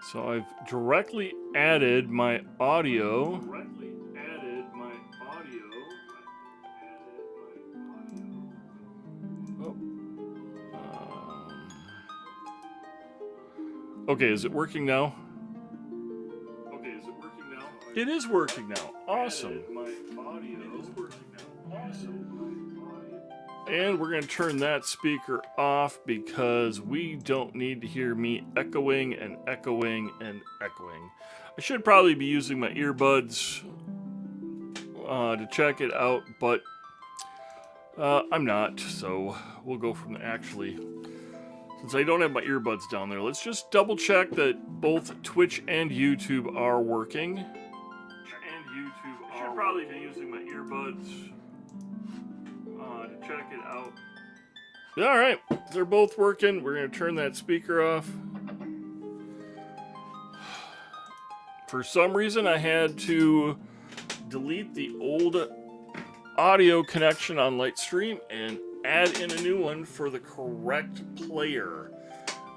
So I've directly added my audio. Oh. Okay, is it working now? It is working now. Awesome. And we're going to turn that speaker off because we don't need to hear me echoing and echoing and echoing. I should probably be using my earbuds to check it out, but I'm not, so we'll go from actually. Since I don't have my earbuds down there, let's just double check that both Twitch and YouTube are working. I should probably be using my earbuds to check it out. All right, they're both working. We're going to turn that speaker off. For some reason, I had to delete the old audio connection on Lightstream and add in a new one for the correct player.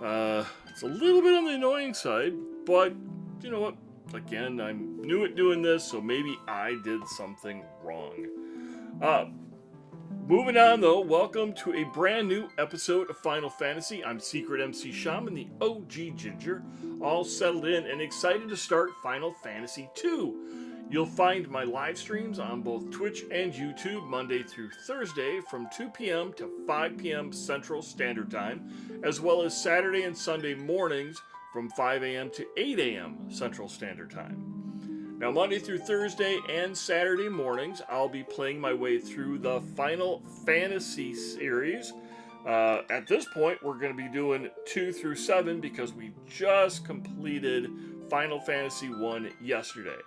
It's a little bit on the annoying side, but you know what? Again, I'm new at doing this, so maybe I did something wrong. Moving on, though, welcome to a brand new episode of Final Fantasy. I'm Secret MC Shaman, the OG Ginger, all settled in and excited to start Final Fantasy II. You'll find my live streams on both Twitch and YouTube Monday through Thursday from 2 p.m. to 5 p.m. Central Standard Time, as well as Saturday and Sunday mornings from 5 a.m. to 8 a.m. Central Standard Time. Now, Monday through Thursday and Saturday mornings, I'll be playing my way through the Final Fantasy series. At this point, we're going to be doing 2 through 7 because we just completed Final Fantasy 1 yesterday.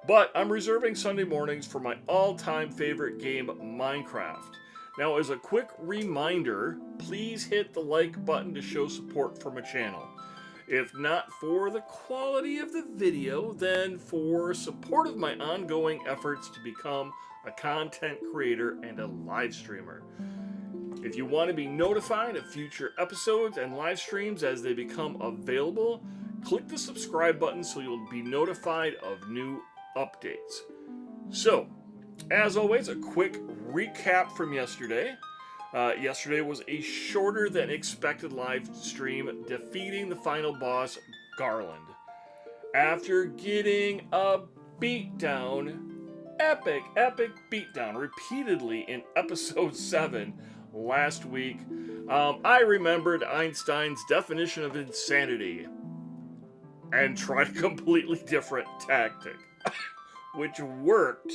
But I'm reserving Sunday mornings for my all-time favorite game, Minecraft. Now, as a quick reminder, please hit the like button to show support for my channel. If not for the quality of the video, then for support of my ongoing efforts to become a content creator and a live streamer. If you want to be notified of future episodes and live streams as they become available, click the subscribe button so you'll be notified of new updates. So, as always, a quick recap from yesterday. Yesterday was a shorter than expected live stream defeating the final boss, Garland. After getting a beatdown, epic beatdown repeatedly in episode 7 last week, I remembered Einstein's definition of insanity and tried a completely different tactic, which worked.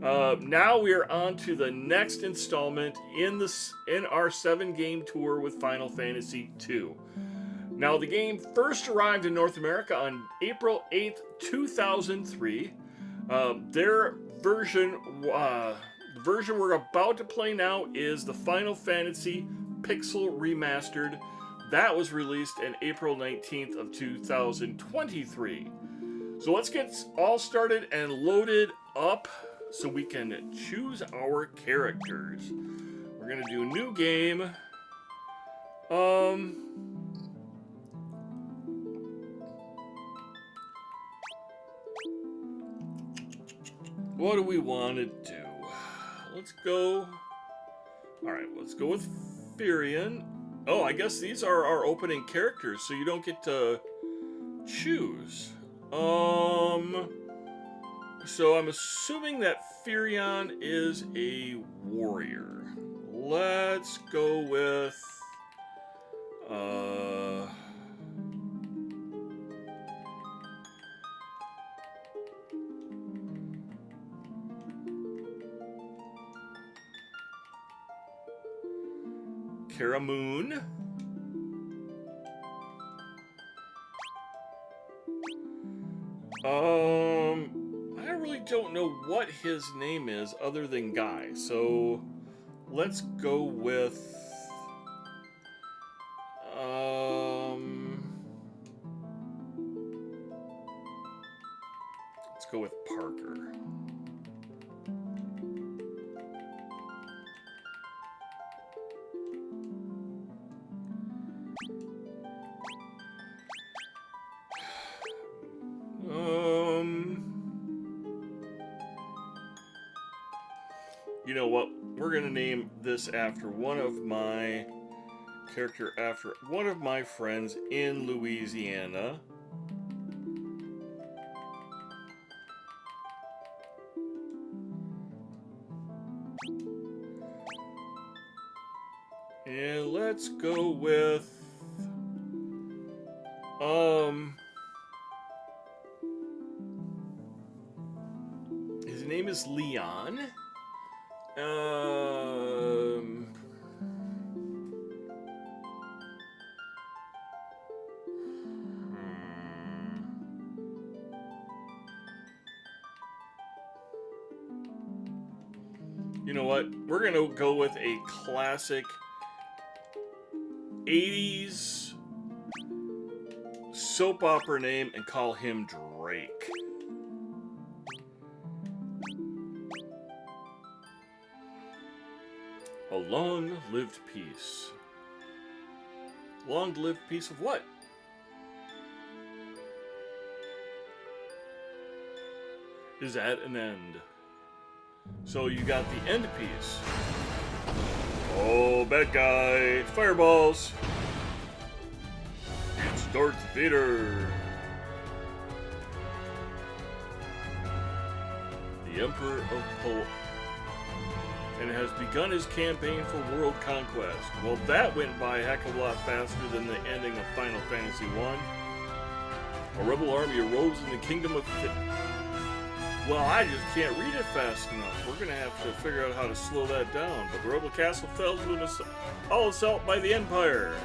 Now we are on to the next installment in our 7-game tour with Final Fantasy II. Now, the game first arrived in North America on April 8th, 2003. Their version, the version we're about to play now, is the Final Fantasy Pixel Remastered. That was released on April 19th of 2023. So let's get all started and loaded up so we can choose our characters. We're gonna do a new game. What do we want to do? Let's go. All right, let's go with Fynn. Oh, I guess these are our opening characters, so you don't get to choose. So I'm assuming that Fynn is a warrior. Let's go with Karamoon. I really don't know what his name is other than Guy, so let's go with Parker. You know what? We're gonna name this after one of my character after one of my friends in Louisiana. And let's go with his name is Leon. You know what? We're gonna go with a classic 80s soap opera name and call him Drake. A long-lived peace. Long-lived peace of what? Is at an end. So you got the end piece. Oh, bad guy. Fireballs. It's Darth Vader. The Emperor of Pol... and has begun his campaign for world conquest. Well, that went by a heck of a lot faster than the ending of Final Fantasy I. A rebel army arose in the kingdom of... Well, I just can't read it fast enough. We're going to have to figure out how to slow that down. But the rebel castle fell to an all assault by the Empire.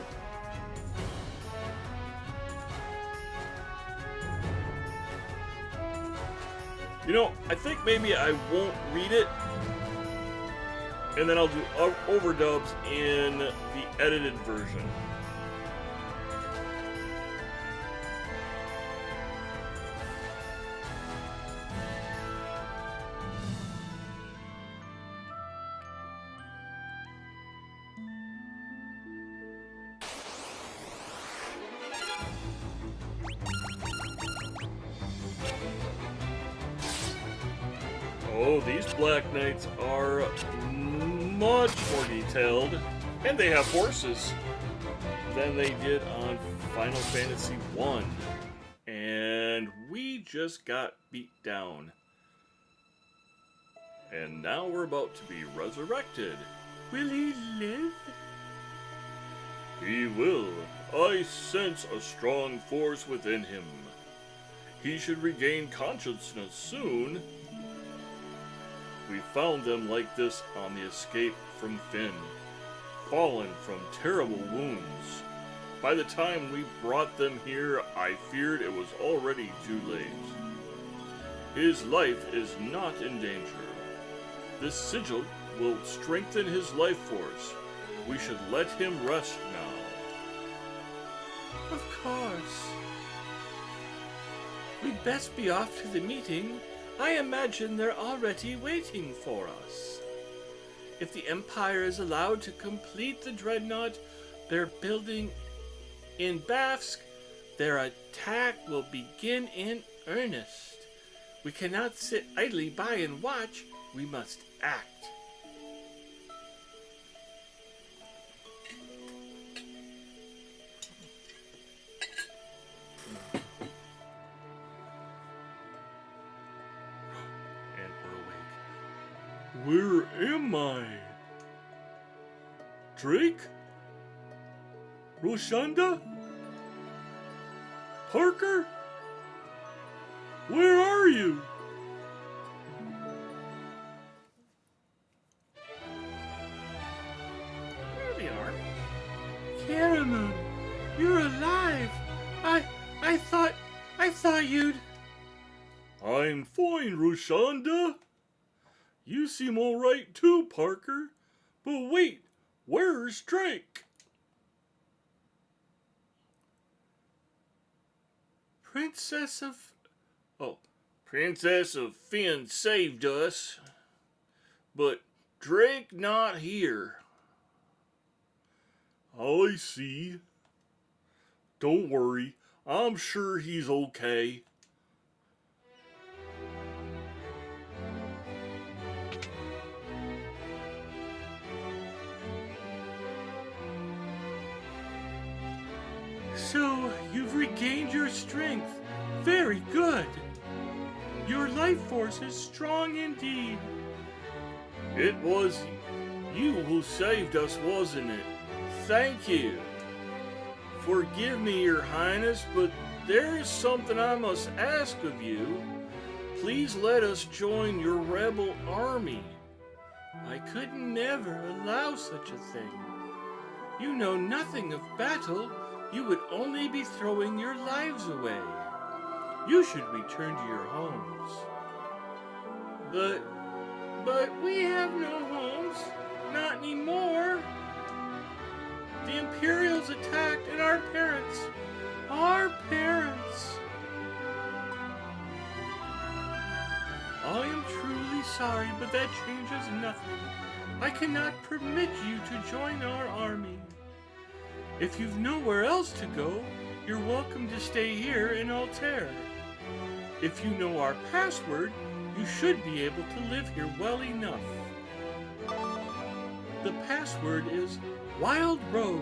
You know, I think maybe I won't read it. And then I'll do overdubs in the edited version. Oh, these Black Knights are much more detailed, and they have horses than they did on Final Fantasy I. And we just got beat down. And now we're about to be resurrected. Will he live? He will. I sense a strong force within him. He should regain consciousness soon. We found them like this on the escape from Fynn, fallen from terrible wounds. By the time we brought them here, I feared it was already too late. His life is not in danger. This sigil will strengthen his life force. We should let him rest now. Of course. We'd best be off to the meeting. I imagine they're already waiting for us. If the Empire is allowed to complete the dreadnought they're building in Bafsk, their attack will begin in earnest. We cannot sit idly by and watch. We must act. Where am I? Drake? Roshanda? Parker? Where are you? There they are. Caramel, you're alive. I thought you'd... I'm fine, Roshanda. You seem all right too, Parker. But wait, where's Drake? Princess of Fynn saved us. But Drake not here. I see. Don't worry, I'm sure he's okay. So, you've regained your strength. Very good. Your life force is strong indeed. It was you who saved us, wasn't it? Thank you. Forgive me, Your Highness, but there is something I must ask of you. Please let us join your rebel army. I could never allow such a thing. You know nothing of battle. You would only be throwing your lives away. You should return to your homes. But we have no homes. Not anymore. The Imperials attacked and our parents. I am truly sorry, but that changes nothing. I cannot permit you to join our army. If you've nowhere else to go, you're welcome to stay here in Altair. If you know our password, you should be able to live here well enough. The password is Wild Rose.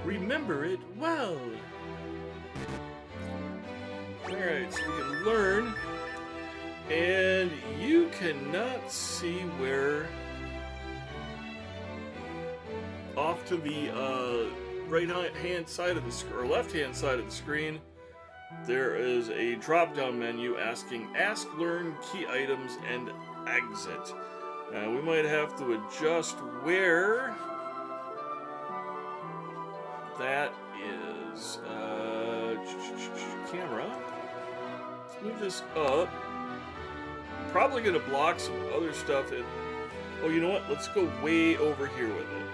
Remember it well. Alright, so we can learn. And you cannot see where off to the right-hand side of the screen, or left-hand side of the screen, there is a drop-down menu asking Ask, Learn, Key Items, and Exit. We might have to adjust where that is. Camera. Let's move this up. Probably going to block some other stuff. Oh, you know what? Let's go way over here with it.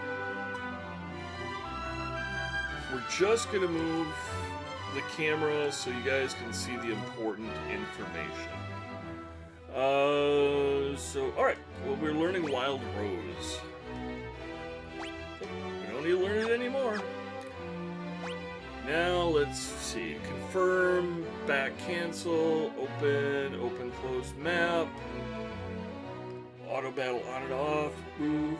We're just going to move the camera so you guys can see the important information. Alright. Well, we're learning Wild Rose. We don't need to learn it anymore. Now, let's see. Confirm, back, cancel, open, close map, auto battle on and off, move.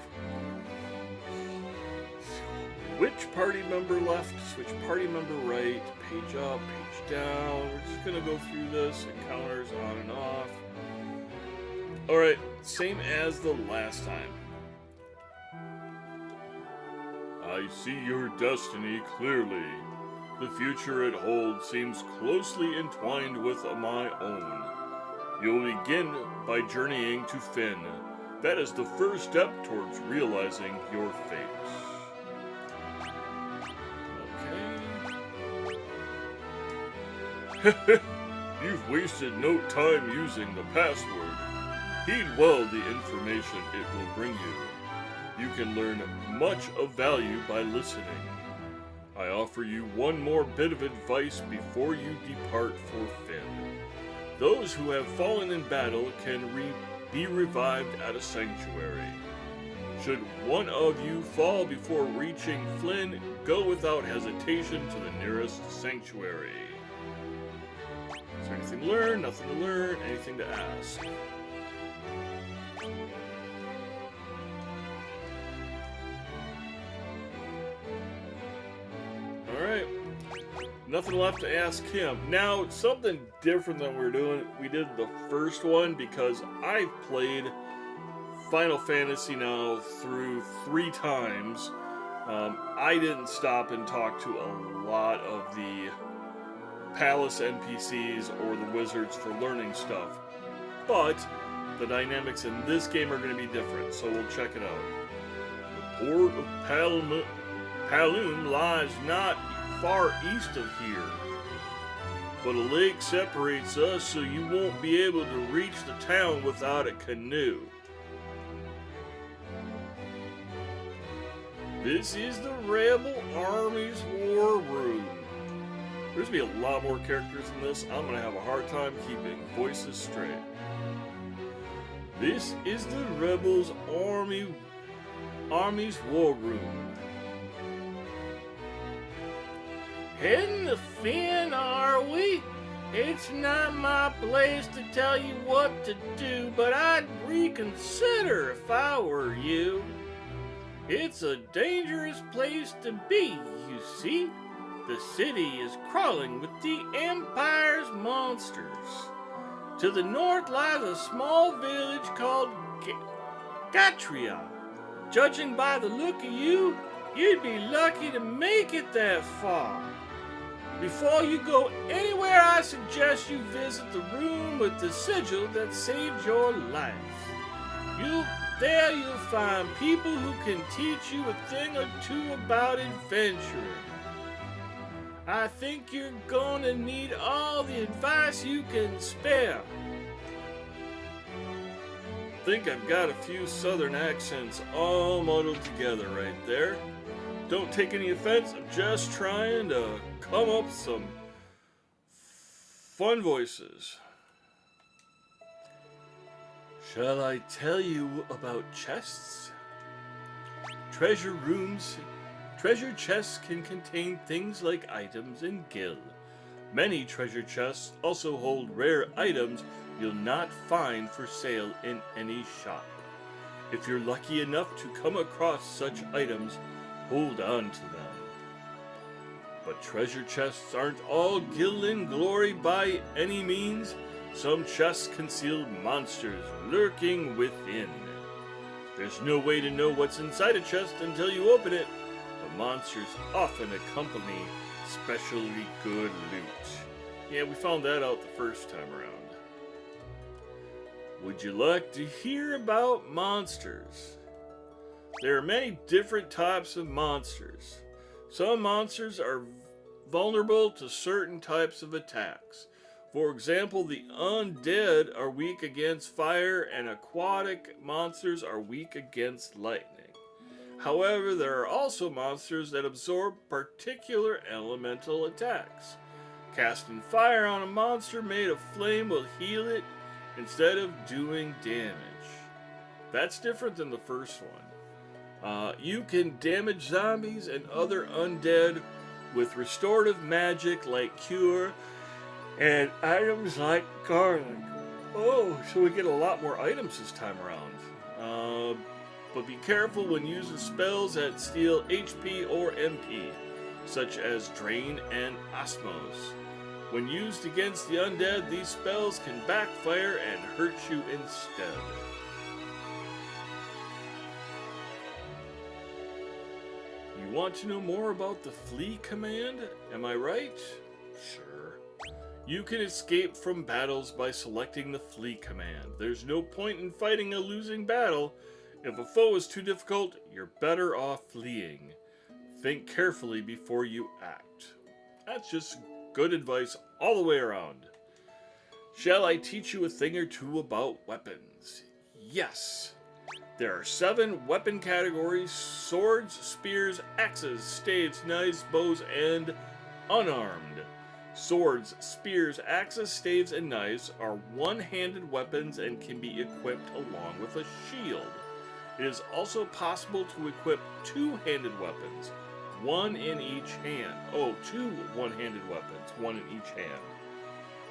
Switch party member left, switch party member right, page up, page down. We're just going to go through this, encounters on and off. Alright, same as the last time. I see your destiny clearly. The future it holds seems closely entwined with my own. You'll begin by journeying to Fynn. That is the first step towards realizing your fate. Okay. You've wasted no time using the password. Heed well the information it will bring you. You can learn much of value by listening. I offer you one more bit of advice before you depart for Fynn. Those who have fallen in battle can be revived at a sanctuary. Should one of you fall before reaching Fynn, go without hesitation to the nearest sanctuary. Is there anything to learn? Nothing to learn? Anything to ask? Alright. Nothing left to ask him. Now, something different than we did the first one, because I've played Final Fantasy now through 3 times. I didn't stop and talk to a lot of the palace NPCs or the wizards for learning stuff. But the dynamics in this game are going to be different, so we'll check it out. The port of Paloom lies not far east of here, but a lake separates us, so you won't be able to reach the town without a canoe. This is the Rebel Army's war room. There's going to be a lot more characters in this. I'm going to have a hard time keeping voices straight. This is the Rebels Army's war room. Heading to Fynn, are we? It's not my place to tell you what to do, but I'd reconsider if I were you. It's a dangerous place to be, you see. The city is crawling with the Empire's monsters. To the north lies a small village called Gatria. Judging by the look of you, you'd be lucky to make it that far. Before you go anywhere, I suggest you visit the room with the sigil that saved your life. There you'll find people who can teach you a thing or two about adventuring. I think you're gonna need all the advice you can spare. Think I've got a few southern accents all muddled together right there. Don't take any offense, I'm just trying to come up with some fun voices. Shall I tell you about chests? Treasure chests can contain things like items and gil. Many treasure chests also hold rare items you'll not find for sale in any shop. If you're lucky enough to come across such items, hold on to them. But treasure chests aren't all gil and glory by any means. Some chests conceal monsters lurking within. There's no way to know what's inside a chest until you open it. The monsters often accompany especially good loot. Yeah, we found that out the first time around. Would you like to hear about monsters? There are many different types of monsters. Some monsters are vulnerable to certain types of attacks. For example, the undead are weak against fire and aquatic monsters are weak against lightning. However, there are also monsters that absorb particular elemental attacks. Casting fire on a monster made of flame will heal it instead of doing damage. That's different than the first one. You can damage zombies and other undead with restorative magic like cure and items like garlic. Oh, so we get a lot more items this time around. But be careful when using spells that steal HP or MP, such as Drain and Osmos. When used against the undead, these spells can backfire and hurt you instead. You want to know more about the flee command? Am I right? Sure. You can escape from battles by selecting the flee command. There's no point in fighting a losing battle. If a foe is too difficult, you're better off fleeing. Think carefully before you act. That's just good advice all the way around. Shall I teach you a thing or two about weapons? Yes. There are 7 weapon categories: swords, spears, axes, staves, knives, bows, and unarmed. Swords, spears, axes, staves, and knives are one-handed weapons and can be equipped along with a shield. It is also possible to equip two-handed weapons, one in each hand. Oh, 2 one-handed weapons, one in each hand.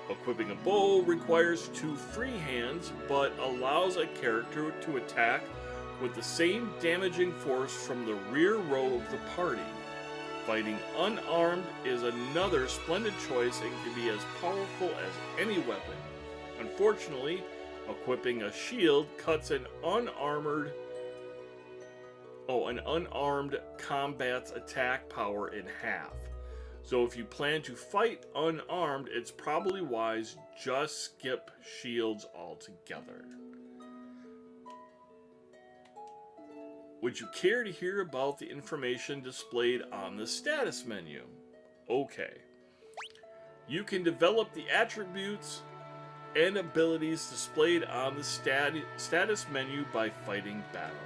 Equipping a bow requires 2 free hands, but allows a character to attack with the same damaging force from the rear row of the party. Fighting unarmed is another splendid choice and can be as powerful as any weapon. Unfortunately, equipping a shield cuts an unarmed combat's attack power in half. So if you plan to fight unarmed, it's probably wise just skip shields altogether. Would you care to hear about the information displayed on the status menu? Okay. You can develop the attributes and abilities displayed on the status menu by fighting battles.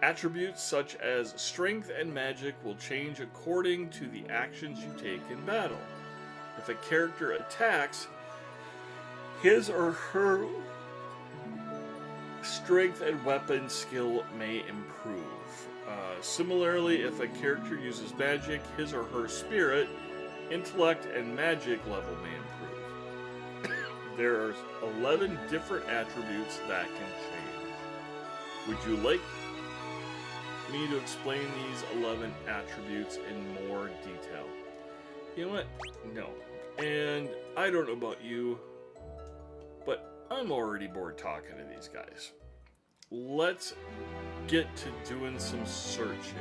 Attributes such as strength and magic will change according to the actions you take in battle. If a character attacks, his or her strength and weapon skill may improve. Similarly, if a character uses magic, his or her spirit, intellect, and magic level may improve. There are 11 different attributes that can change. Would you like me to explain these 11 attributes in more detail? You know what? No. And I don't know about you, but I'm already bored talking to these guys. Let's get to doing some searching.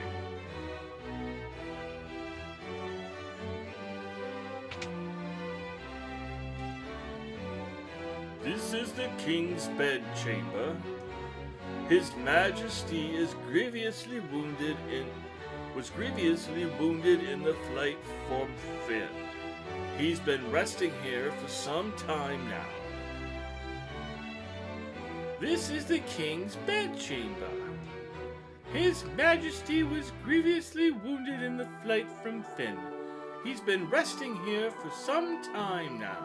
This is the king's bedchamber. His Majesty was grievously wounded in the flight from Fynn. He's been resting here for some time now. This is the king's bedchamber. His Majesty was grievously wounded in the flight from Fynn. He's been resting here for some time now.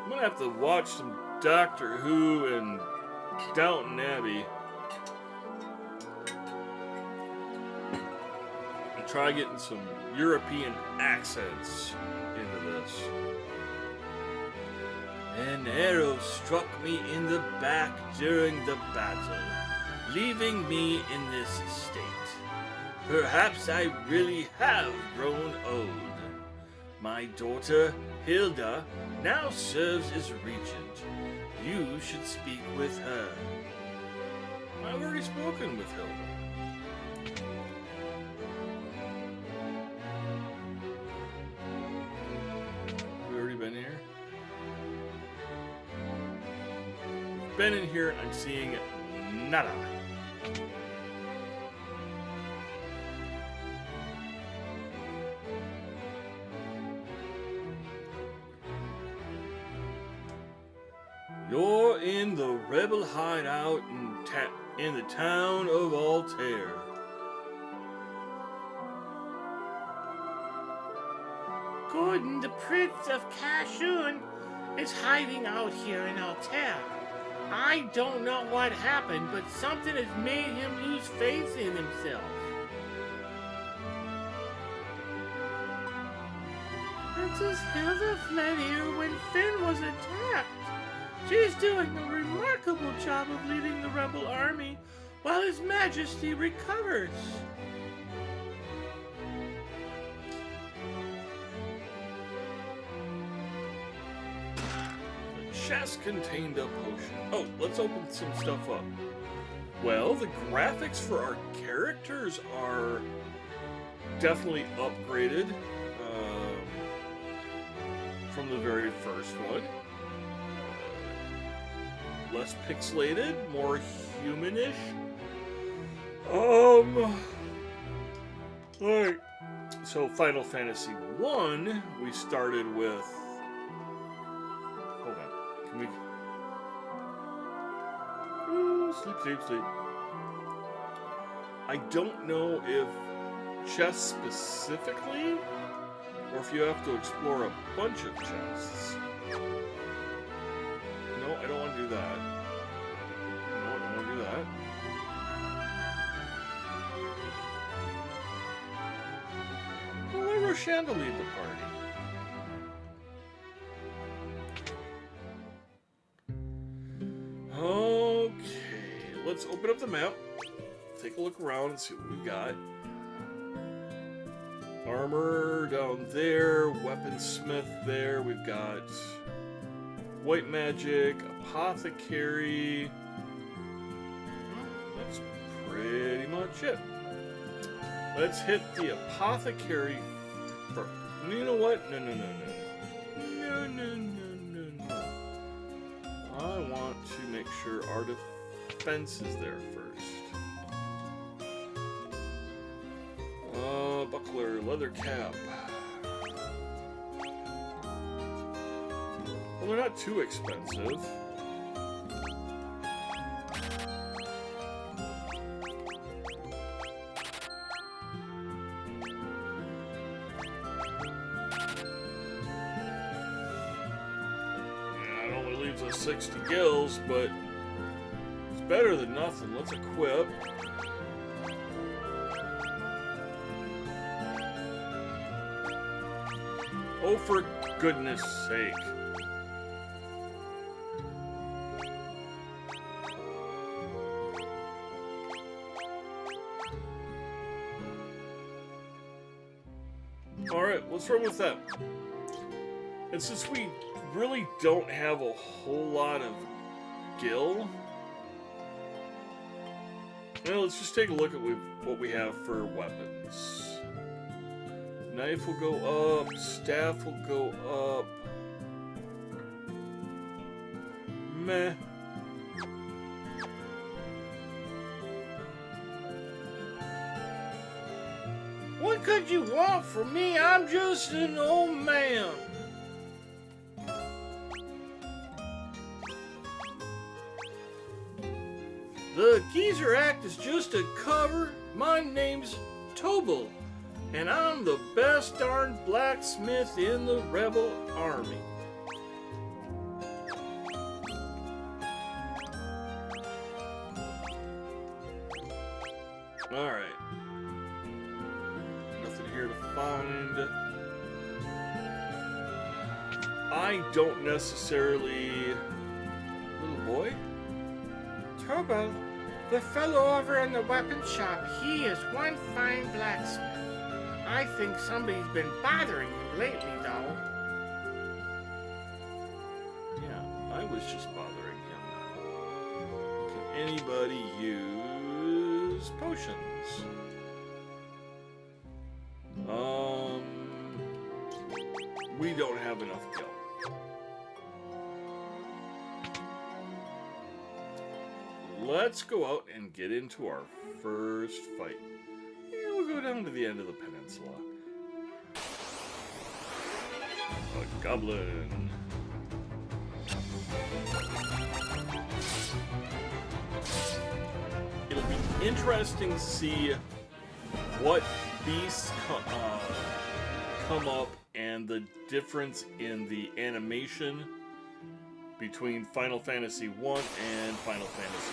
I'm gonna have to watch some Doctor Who and Downton Abbey and try getting some European accents into this. An arrow struck me in the back during the battle, leaving me in this state. Perhaps I really have grown old. My daughter, Hilda, now serves as regent. You should speak with her. I've already spoken with Hilda. Have we already been here? We've been in here and I'm seeing nada. You're in the rebel hideout in the town of Altair. Gordon, the Prince of Cashoon, is hiding out here in Altair. I don't know what happened, but something has made him lose faith in himself. Princess Hilda fled here when Fynn was attacked. She's doing a remarkable job of leading the rebel army while His Majesty recovers. The chest contained a potion. Oh, let's open some stuff up. Well, the graphics for our characters are definitely upgraded from the very first one. Less pixelated, more humanish. Alright. So Final Fantasy 1, we started with... Hold on. Can we... Ooh, sleep. I don't know if chests specifically, or if you have to explore a bunch of chests. No, I don't want to do that. No, I don't want to do that. Well, let Roshanda lead the party. Okay, let's open up the map. Take a look around and see what we've got. Armor down there, weaponsmith there. We've got white magic, apothecary. That's pretty much it. Let's hit the apothecary first. You know what? No. I want to make sure our defense is there first. Buckler, leather cap. Well, they're not too expensive. Yeah, it only leaves us 60 gills, but it's better than nothing. Let's equip. Oh, for goodness sake. Alright, let's run with that. And since we really don't have a whole lot of gil, well, let's just take a look at what we have for weapons. Knife will go up, staff will go up. Meh. What could you want from me? I'm just an old man. The Geezer Act is just a cover. My name's Tobel, and I'm the best darn blacksmith in the rebel army. Alright. Nothing here to find. I don't necessarily... Little boy? Tobel, the fellow over in the weapon shop, he is one fine blacksmith. I think somebody's been bothering him lately, though. Yeah, I was just bothering him. Can anybody use potions? We don't have enough gil. Let's go out and get into our first fight. Yeah, we'll go down to the end of the peninsula. A goblin. It'll be interesting to see what beasts come up and the difference in the animation between Final Fantasy 1 and Final Fantasy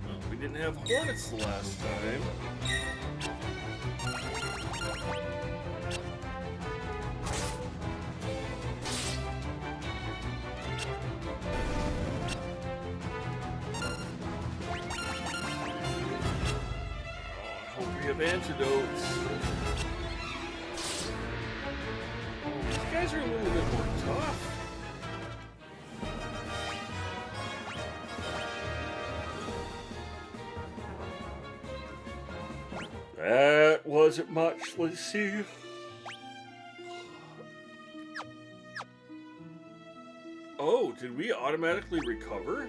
2. Well, we didn't have hornets the last time. I hope we have antidotes. These guys are a little bit more tough. That wasn't much. Let's see. Oh, did we automatically recover?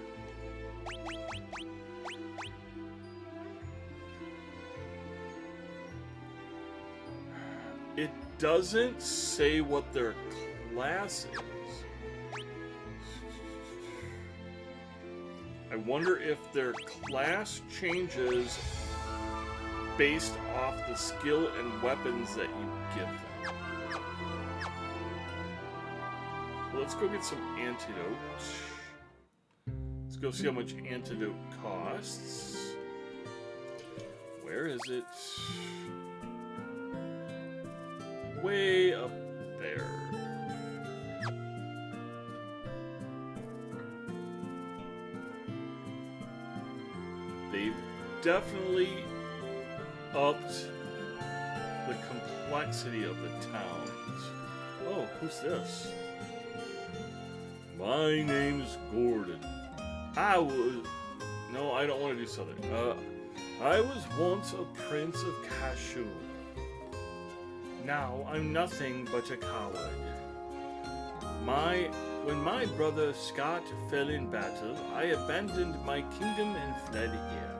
It doesn't say what their class is. I wonder if their class changes based off the skill and weapons that you give them. Let's go get some antidote. Let's go see how much antidote costs. Where is it? Way up there. They've definitely upped the complexity of the towns. Oh, who's this? My name's Gordon. No, I don't want to do Southern. I was once a prince of Kashu. Now I'm nothing but a coward. When my brother Scott fell in battle, I abandoned my kingdom and fled here.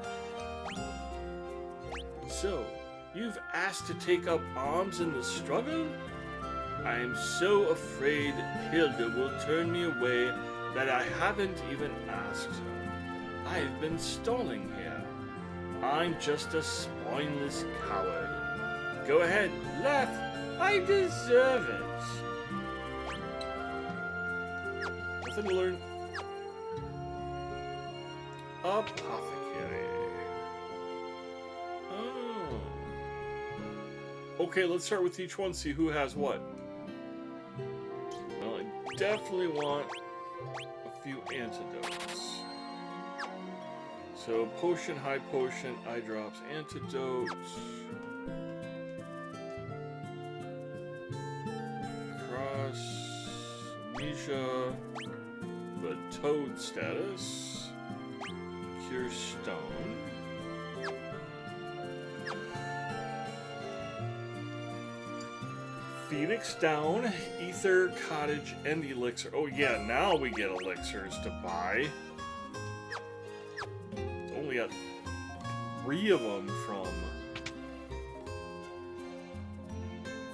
So, you've asked to take up arms in the struggle? I am so afraid Hilda will turn me away that I haven't even asked her. I've been stalling here. I'm just a spineless coward. Go ahead, laugh. I deserve it. Nothing to learn. Apothecary. Oh. Okay, let's start with each one, see who has what. Well, I definitely want a few antidotes. So, potion, high potion, eye drops, antidotes. the toad status. Cure stone. Phoenix down, ether, cottage, and elixir. Oh yeah, now we get elixirs to buy. Only got 3 of them from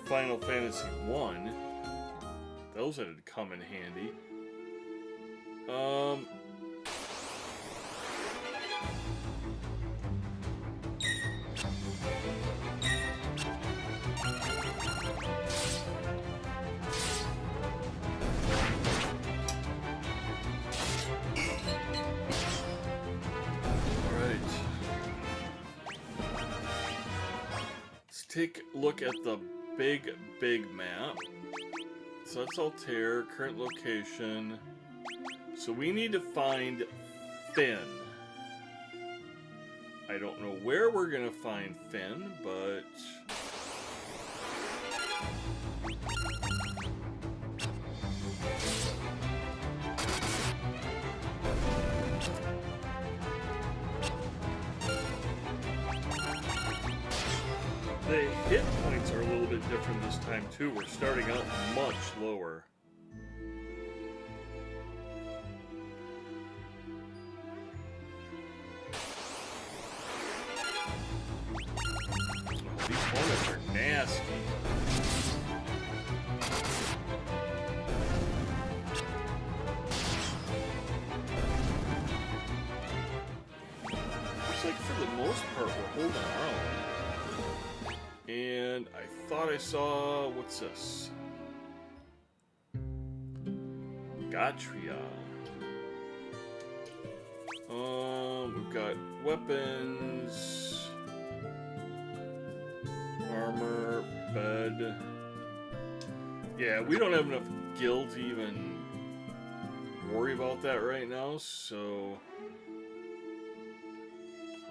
Final Fantasy 1. Those had come in handy. Take a look at the big map. So that's Altair, current location. So we need to find Fynn. I don't know where we're gonna find Fynn, but the hit points are a little bit different this time too. We're starting out much lower. Oh, these hornets are nasty. Looks like for the most part we're holding our own. And I thought I saw, what's this? Gatria. We've got weapons, armor, bed. Yeah, we don't have enough gil to even worry about that right now, so...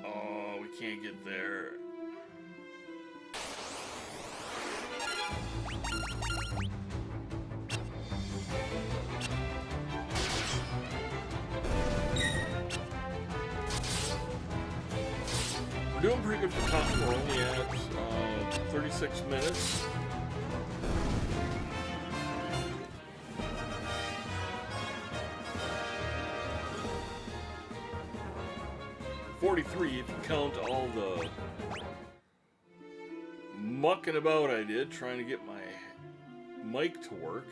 Oh, we can't get there. We're doing pretty good for time. We're only at 36 minutes. $43 if you count all the mucking about I did trying to get my mic to work.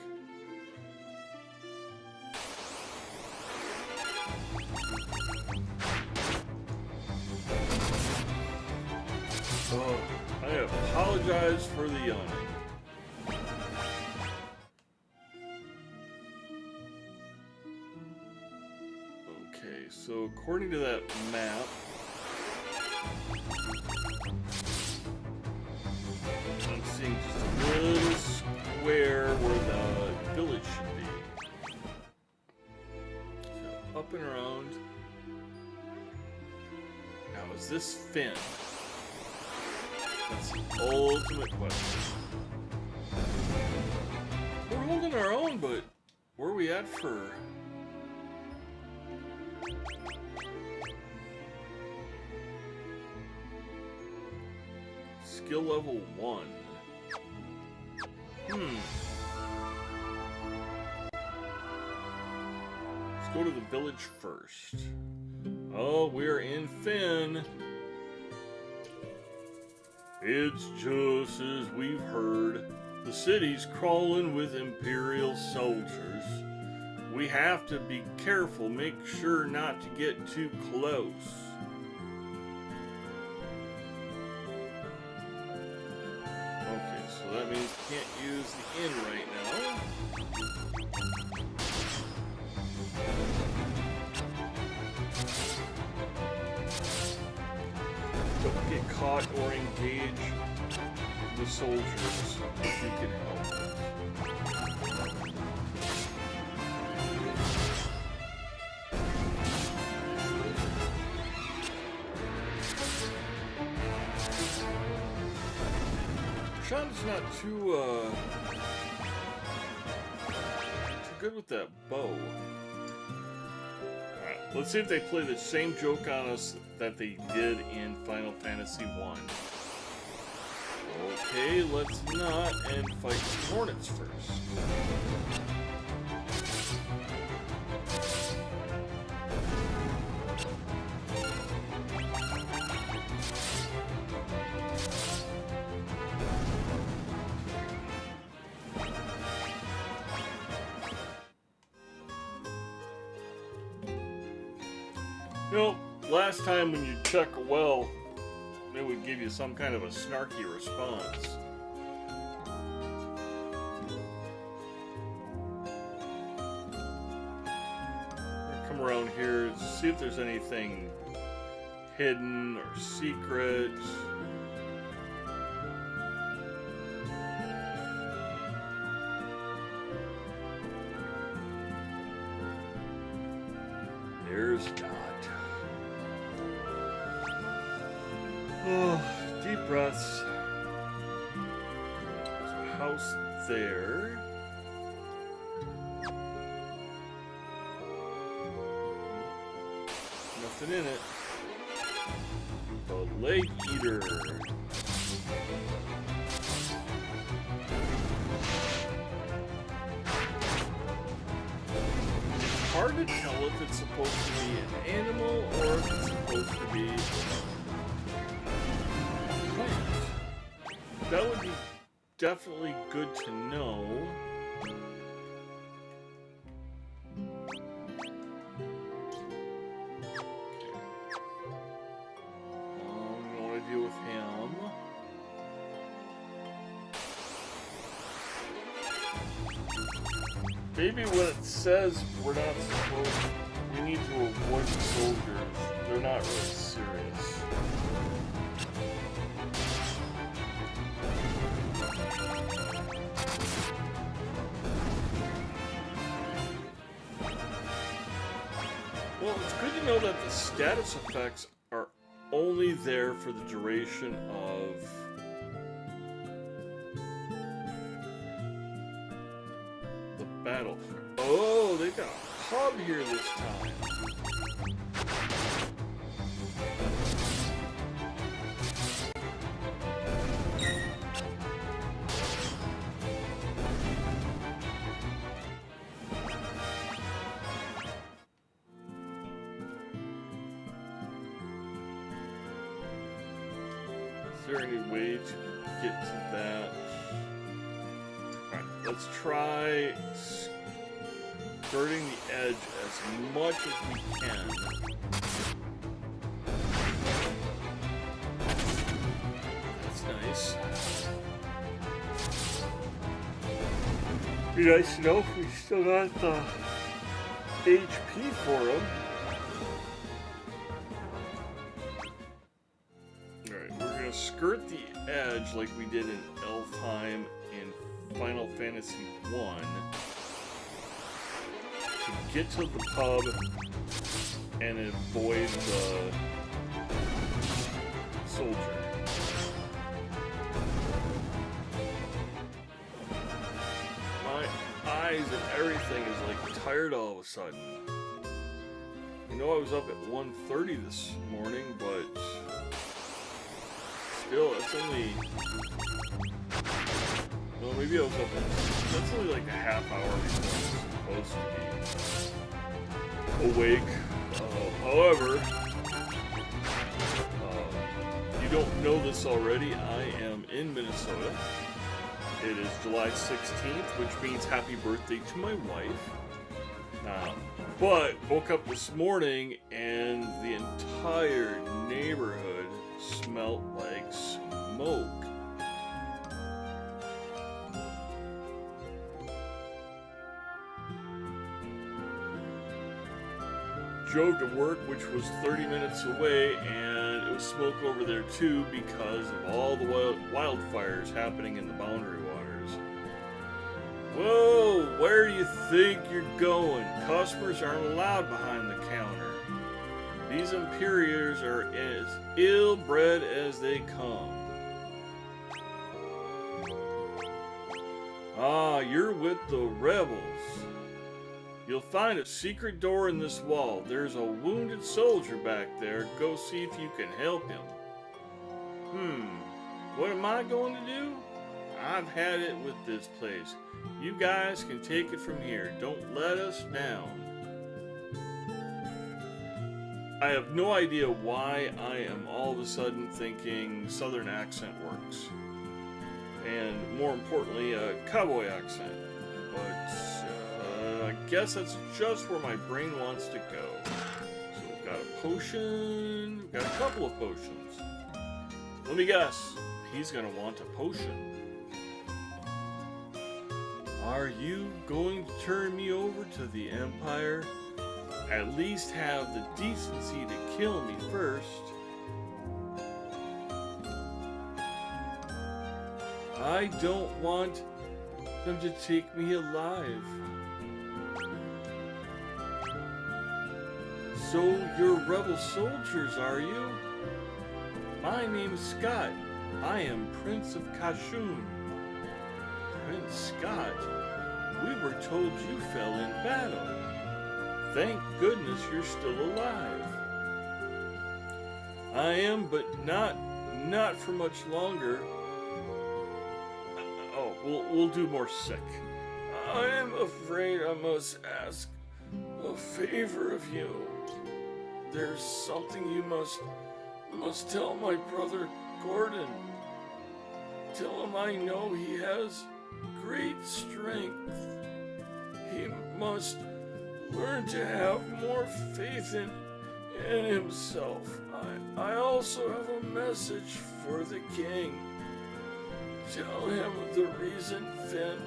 Oh, I apologize for the yawning. Okay, so according to that map, I'm seeing just a little square where the village should be. So up and around. Now, is this Fynn? That's the ultimate question. We're holding our own, but where are we at for... Skill level 1. Let's go to the village first. Oh, we're in Fynn. It's just as we've heard. The city's crawling with Imperial soldiers. We have to be careful, make sure not to get too close. Okay, so that means we can't use the inn right now. Don't get caught or engage the soldiers if you can help it. Sean's not too good with that bow. Alright, let's see if they play the same joke on us that they did in Final Fantasy 1. Okay, let's not, and fight some hornets first. You know, last time when you check a well, it would give you some kind of a snarky response. Come around here, see if there's anything hidden or secret. There's Dot. Oh, deep breaths. There's a house there. Nothing in it. The leg eater. It's hard to tell if it's supposed to be an animal or if it's supposed to be a plant. That would be definitely good to know. Maybe when it says we're not supposed, we need to avoid the soldiers, they're not really serious. Well, it's good to know that the status effects are only there for the duration of battle. Oh, they got a pub here this time. Is there any way to get to that? Alright, let's try skirting the edge as much as we can. That's nice. Be nice to know if we still got the HP for him. Alright, we're gonna skirt the edge like we did in Altair in Final Fantasy 1. To get to the pub and avoid the soldier. My eyes and everything is like tired all of a sudden. I know I was up at 1:30 this morning, but still, it's only... Well, maybe I was up at... That's only like a half hour before I'm supposed to be awake. However, you don't know this already, I am in Minnesota. It is July 16th, which means happy birthday to my wife. But woke up this morning and the entire neighborhood smelled like smoke. Drove to work, which was 30 minutes away, and it was smoke over there too because of all the wildfires happening in the boundary waters. Whoa, where do you think you're going? Customers aren't allowed behind the counter. These Imperials are as ill-bred as they come. Ah, you're with the rebels. You'll find a secret door in this wall. There's a wounded soldier back there. Go see if you can help him. What am I going to do? I've had it with this place. You guys can take it from here. Don't let us down. I have no idea why I am all of a sudden thinking Southern accent works. And more importantly, a cowboy accent. But I guess that's just where my brain wants to go. So we've got a potion. We've got a couple of potions. Let me guess. He's going to want a potion. Are you going to turn me over to the Empire? At least have the decency to kill me first. I don't want them to take me alive. So you're rebel soldiers, are you? My name's Scott. I am Prince of Kashun. Prince Scott? We were told you fell in battle. Thank goodness you're still alive. I am, but not for much longer. Oh, we'll do more sick. I am afraid I must ask a favor of you. There's something you must tell my brother Gordon. Tell him I know he has great strength. He must learn to have more faith in himself. I also have a message for the king. Tell him the reason Fynn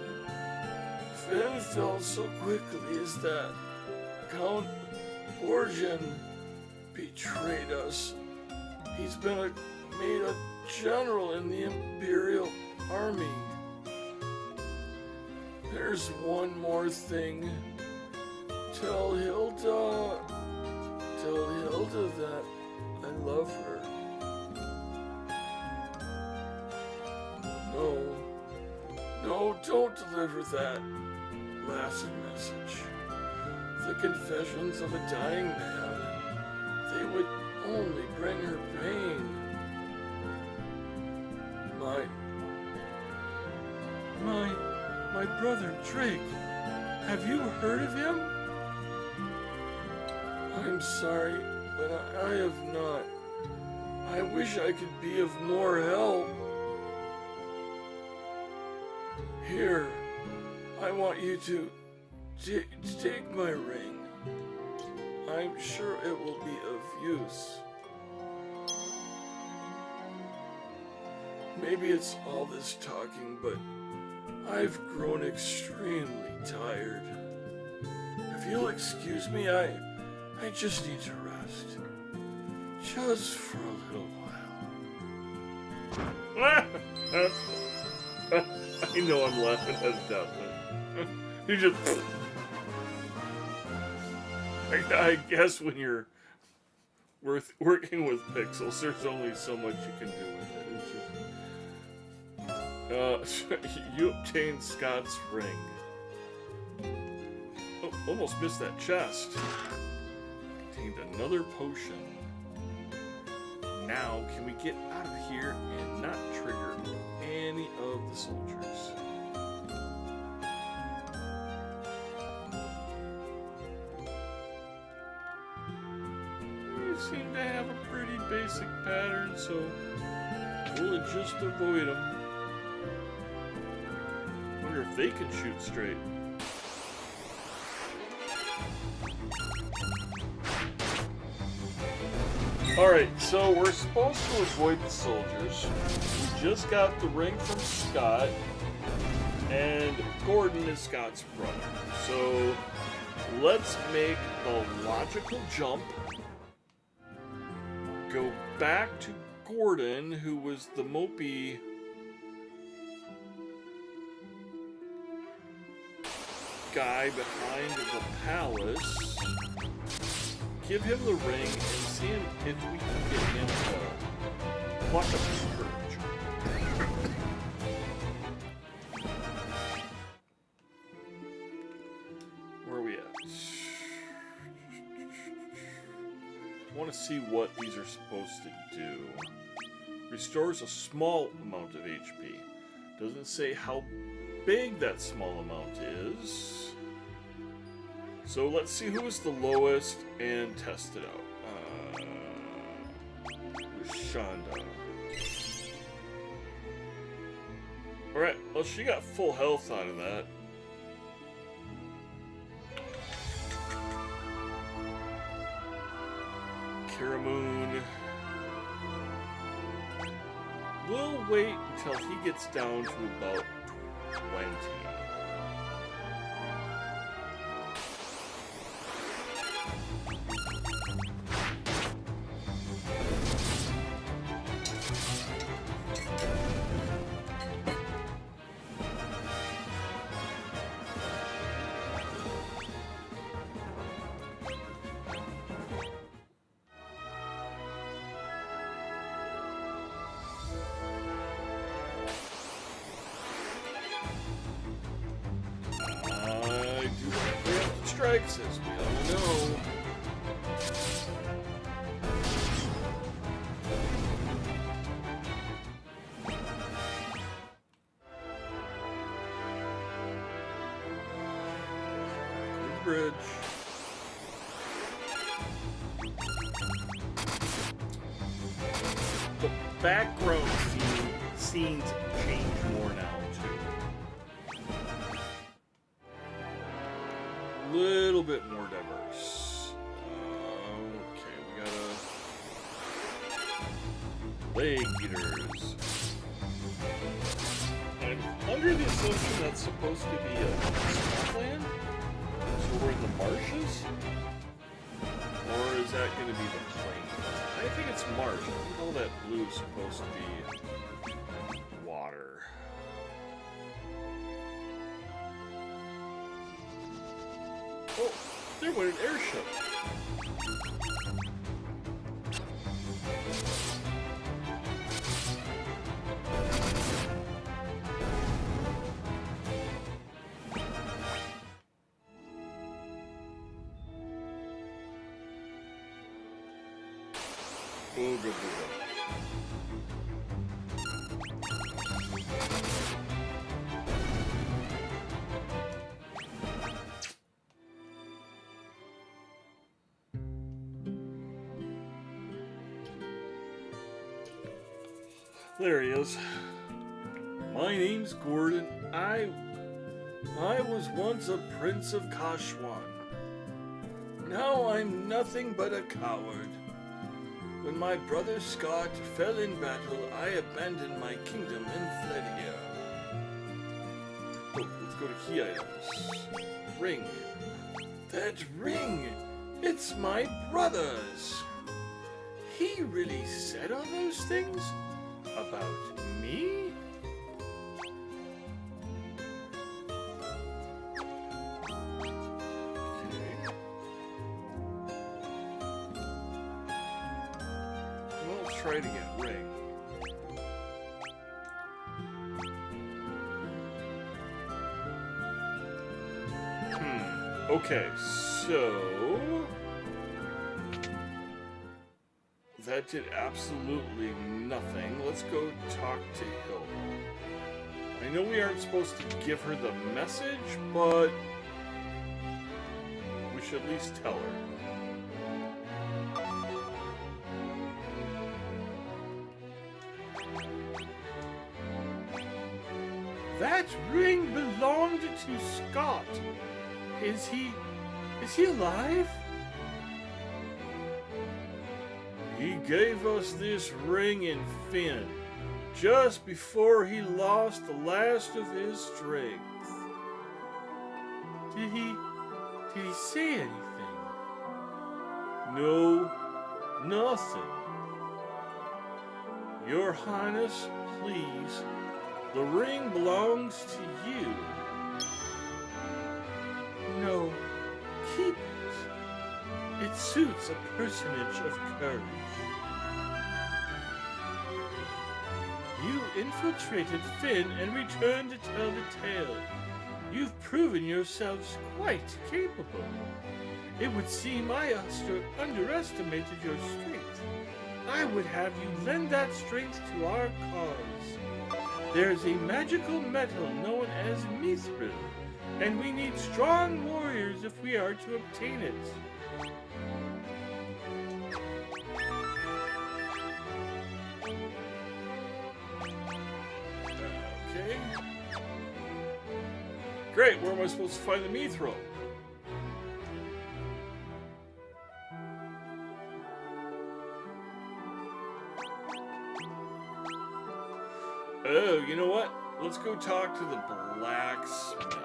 fell so quickly is that Count Borgian betrayed us. He's been made a general in the Imperial Army. There's one more thing. Tell Hilda that I love her. No, don't deliver that last message. The confessions of a dying man, they would only bring her pain. My brother Drake, have you heard of him? I'm sorry, but I have not. I wish I could be of more help. Here, I want you to take my ring. I'm sure it will be of use. Maybe it's all this talking, but I've grown extremely tired. If you'll excuse me, I just need to rest. Just for a little while. I know I'm laughing at that, but you just... I guess when you're working with pixels, there's only so much you can do with it. It's just... you obtained Scott's ring. Oh, almost missed that chest. Obtained another potion. Now, can we get out of here and not trigger any of the soldiers? You seem to have a pretty basic pattern, so we'll just avoid them. Wonder if they can shoot straight. Alright, so we're supposed to avoid the soldiers. We just got the ring from Scott, and Gordon is Scott's brother. So let's make the logical jump. Go back to Gordon, who was the mopey guy behind the palace. Give him the ring and see if we can get him to pluck up his courage. Where are we at? I want to see what these are supposed to do. Restores a small amount of HP. Doesn't say how big that small amount is. So let's see who is the lowest and test it out. Shonda. Alright, well, she got full health out of that. Karamoon. We'll wait until he gets down to about 20. Strikes, as we all know. Bridge. The background scenes change more now too. Little bit more diverse. Okay, we got leg eaters. I'm under the assumption that's supposed to be a swampland, so we're in the marshes, or is that going to be the plains? I think it's marsh. I think all that blue is supposed to be water. Oh, there went an airship. Booga booga. There he is. My name's Gordon. I was once a prince of Kashwan. Now I'm nothing but a coward. When my brother Scott fell in battle, I abandoned my kingdom and fled here. Oh, let's go to key items. Ring. That ring! It's my brother's! He really said all those things? About me? Okay. Well, let's try it again. Ring. Okay, so that did absolutely nothing. Let's go talk to Hilda. I know we aren't supposed to give her the message, but we should at least tell her. That ring belonged to Scott. Is he alive? He gave us this ring in Fynn, just before he lost the last of his strength. Did he say anything? No, nothing. Your Highness, please, the ring belongs to you. No, keep it. It suits a personage of courage. You infiltrated Fynn and returned to tell the tale. You've proven yourselves quite capable. It would seem I underestimated your strength. I would have you lend that strength to our cause. There's a magical metal known as mithril, and we need strong warriors if we are to obtain it. Okay. Great, where am I supposed to find the mithril? Oh, you know what? Let's go talk to the blacksmith.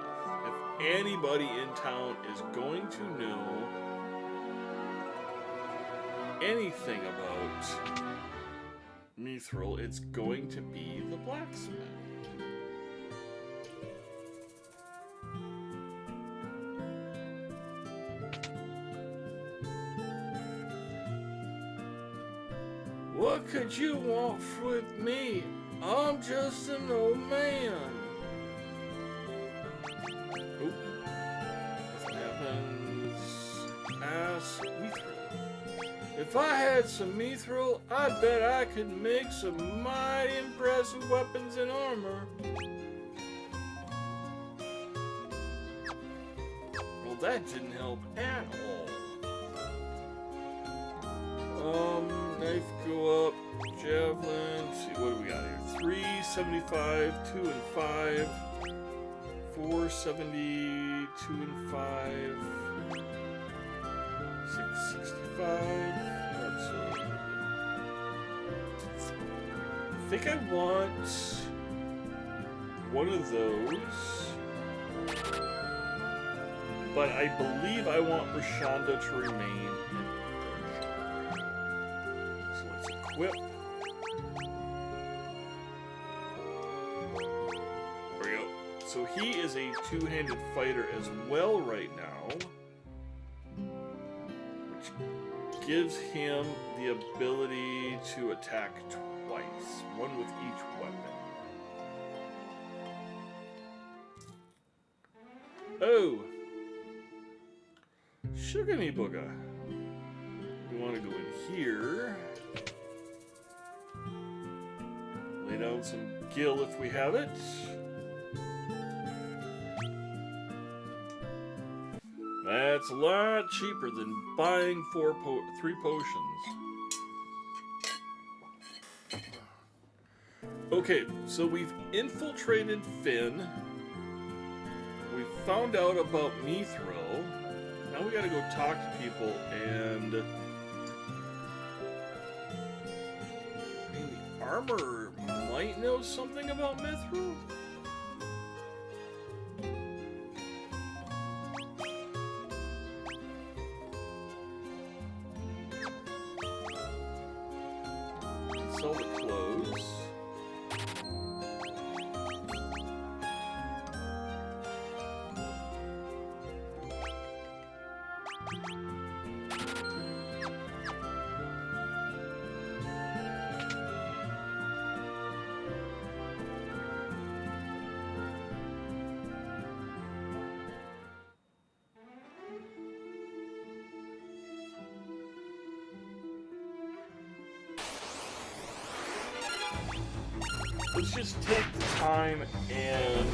If anybody in town is going to know anything about mithril, it's going to be the blacksmith. What could you want with me? I'm just an old man. Oop. Nothing happens. Ask mithril. If I had some mithril, I bet I could make some mighty impressive weapons and armor. Well, that didn't help at all. Knife go up, javelin. Let's see, what do we got here? 375, 2 and 5, 470, 2 and 5, 665. Let's see. I think I want one of those, but I believe I want Rashonda to remain. Whip. There we go. So he is a two-handed fighter as well right now, which gives him the ability to attack twice, one with each weapon. Oh! Shugani Booga. We want to go in here. Lay down some gil if we have it. That's a lot cheaper than buying 3 potions. Okay, so we've infiltrated Fynn. We found out about mithril. Now we gotta go talk to people and... I mean, the armor might know something about mithril? Sell the clothes. Let's just take the time and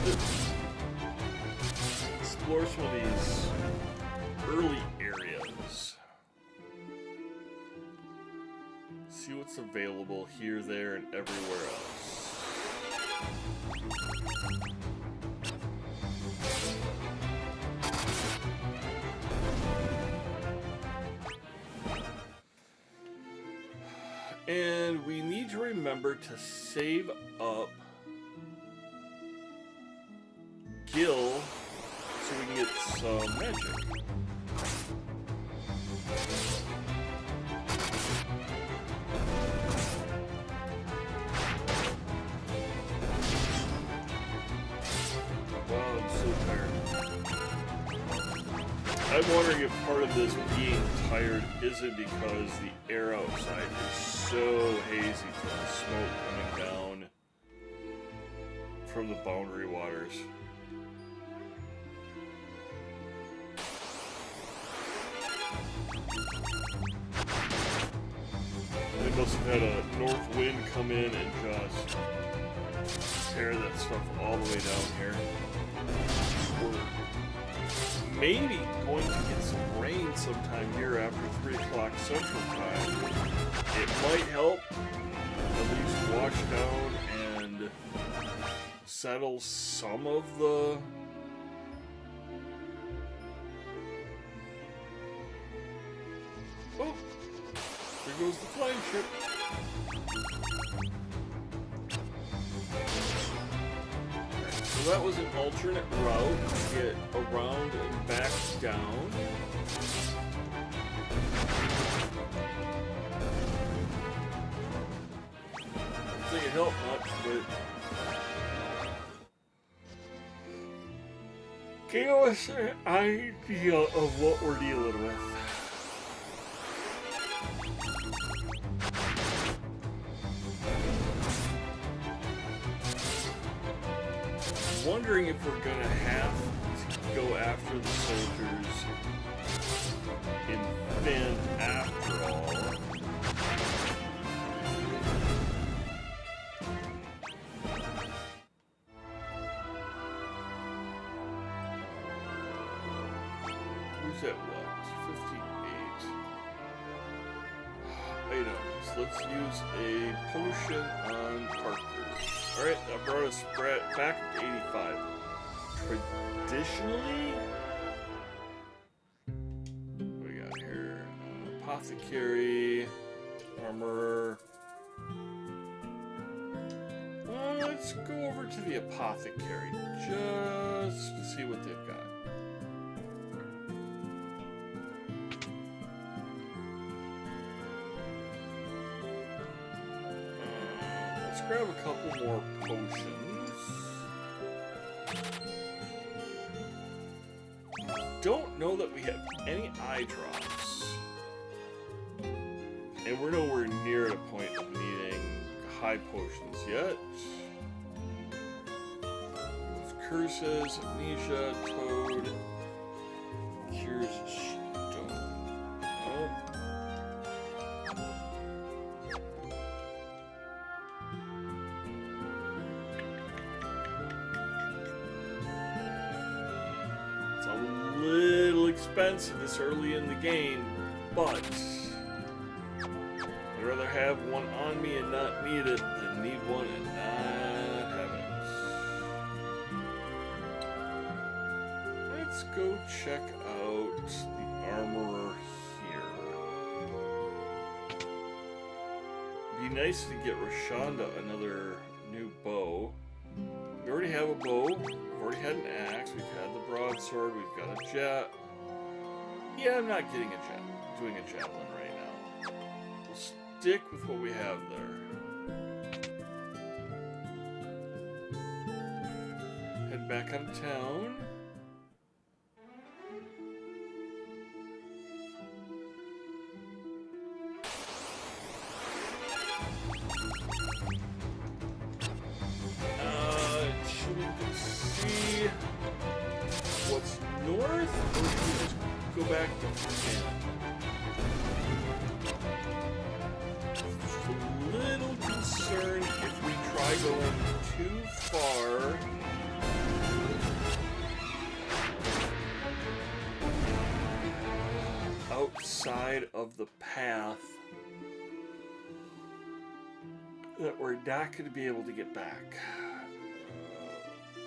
explore some of these early areas. See what's available here, there, and everywhere else. And we need to remember to save up gil so we can get some magic. Wow, I'm so tired. I'm wondering if part of this being tired isn't because the air outside is so hazy from the smoke coming down from the boundary waters. must have had a north wind come in and just tear that stuff all the way down here. We're maybe going to get some rain sometime here after 3 o'clock Central Time. It might help at least wash down and settle some of the oh, there goes the flying ship. Right, so that was an alternate route to get around and back down. I don't think it helped much, but give us an idea of what we're dealing with. Wondering if we're gonna have to go after the soldiers in Fynn after all. Who's at what? 58. Items. Let's use a potion on Parker. Alright, that brought us back up to 85. Traditionally, what we got here? Apothecary, armor. Well, let's go over to the apothecary just to see what they've got. Grab a couple more potions. Don't know that we have any eye drops. And we're nowhere near at a point of needing high potions yet. With curses, amnesia, toad, cures stone. Oh. Expensive this early in the game, but I'd rather have one on me and not need it than need one and not have it. Let's go check out the armorer here. It'd be nice to get Rashonda another new bow. We already have a bow, we've already had an axe, we've had the broadsword, we've got a jet. Yeah, I'm not getting a doing a javelin right now. We'll stick with what we have there. Head back out of town. Should we go see what's north, or should we just go back to Fynn? Just a little concerned if we try going too far. Outside of the path that we're not going to be able to get back.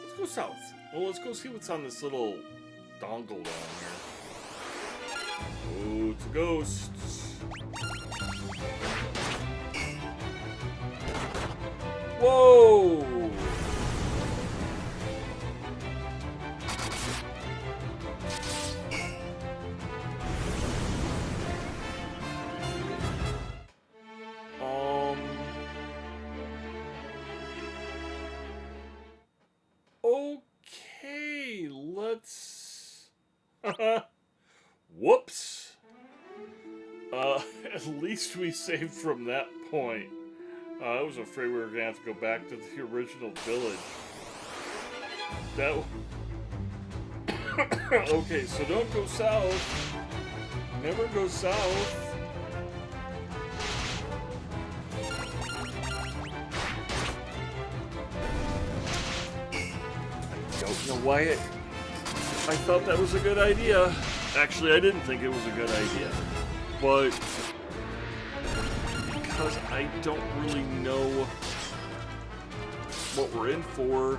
Let's go south. Well, let's go see what's on this little dongle down here. Oh, it's a ghost. Whoa! Okay, let's... Whoops! At least we saved from that point. I was afraid we were gonna have to go back to the original village. That... Okay, so don't go south. Never go south. You know, Wyatt, I thought that was a good idea. Actually, I didn't think it was a good idea. But because I don't really know what we're in for,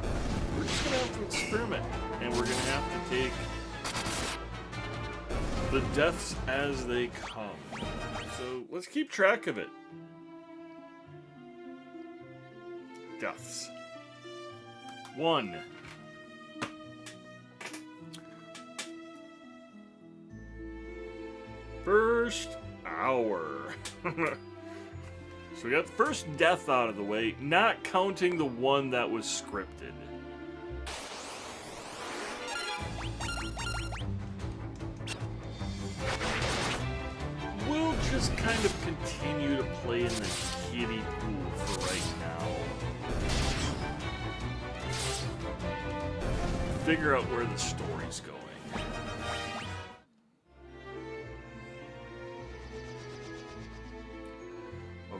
we're just going to have to experiment. And we're going to have to take the deaths as they come. So let's keep track of it. Deaths. 1. First hour. So we got the first death out of the way, not counting the one that was scripted. We'll just kind of continue to play in the kiddie pool for right now. Figure out where the story's going.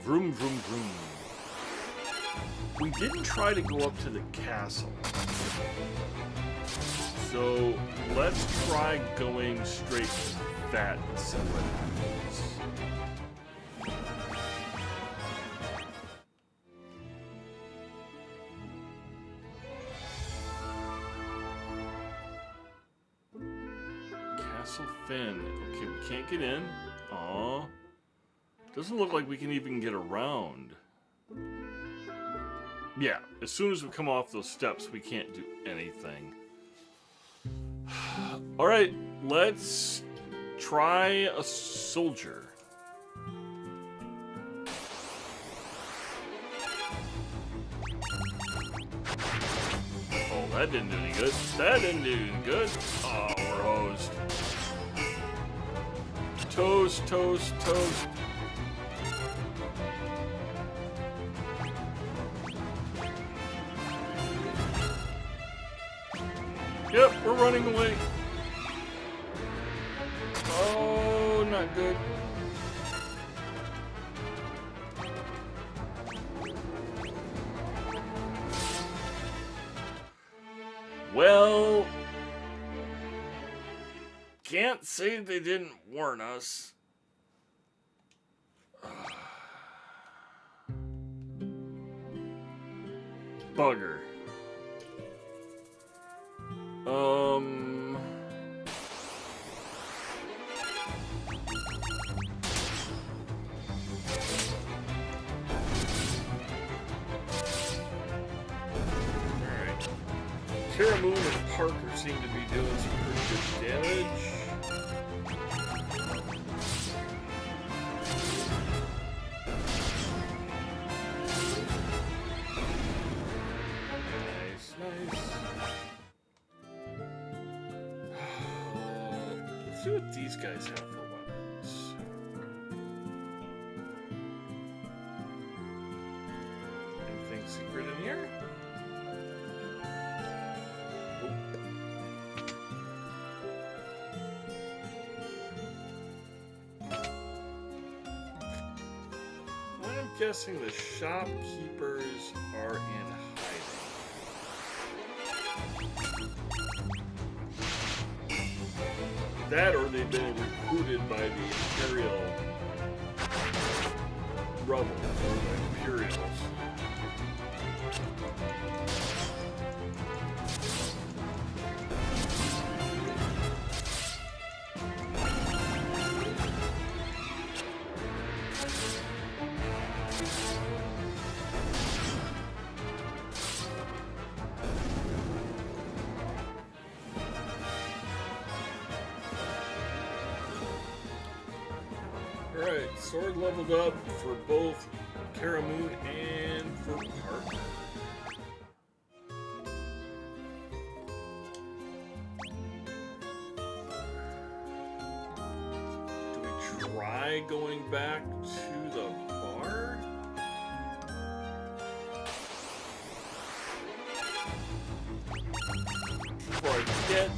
Vroom, vroom, vroom. We didn't try to go up to the castle. So let's try going straight to that and see what happens. Castle Fynn. Okay, we can't get in. Aww. Doesn't look like we can even get around. Yeah, as soon as we come off those steps, we can't do anything. Alright, let's try a soldier. Oh, that didn't do any good. That didn't do any good. Oh, we're hosed. Toast, toast, toast. Yep, we're running away. Oh, not good. Well, can't say they didn't warn us. Bugger. Alright. Moon and Parker seem to be doing some pretty good damage. Nice, nice. Let's see what these guys have for weapons. Anything secret in here? I'm guessing the shopkeepers are in hiding. That or they've been recruited by the Imperial rebels or the Imperials. Alright, sword leveled up for both Karamoon and for Parker. Do we try going back to the bar? Before I forget.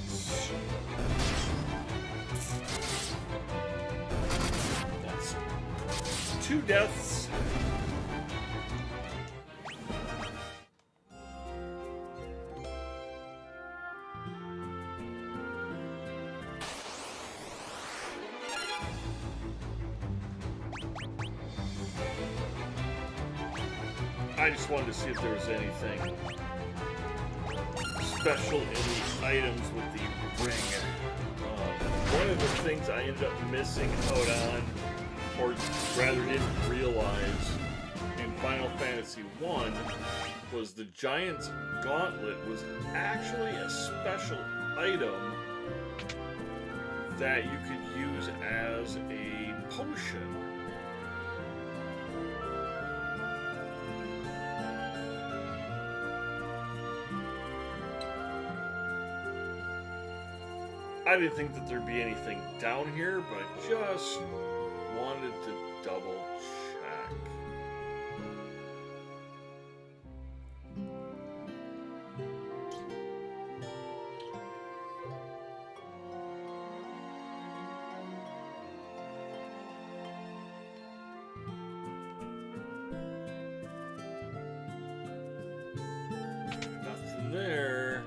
Two deaths. I just wanted to see if there was anything special in the items with the ring. One of the things I ended up missing out on, or rather didn't realize in Final Fantasy I, was the Giant's Gauntlet was actually a special item that you could use as a potion. I didn't think that there'd be anything down here, but I just wanted to double check. Nothing there.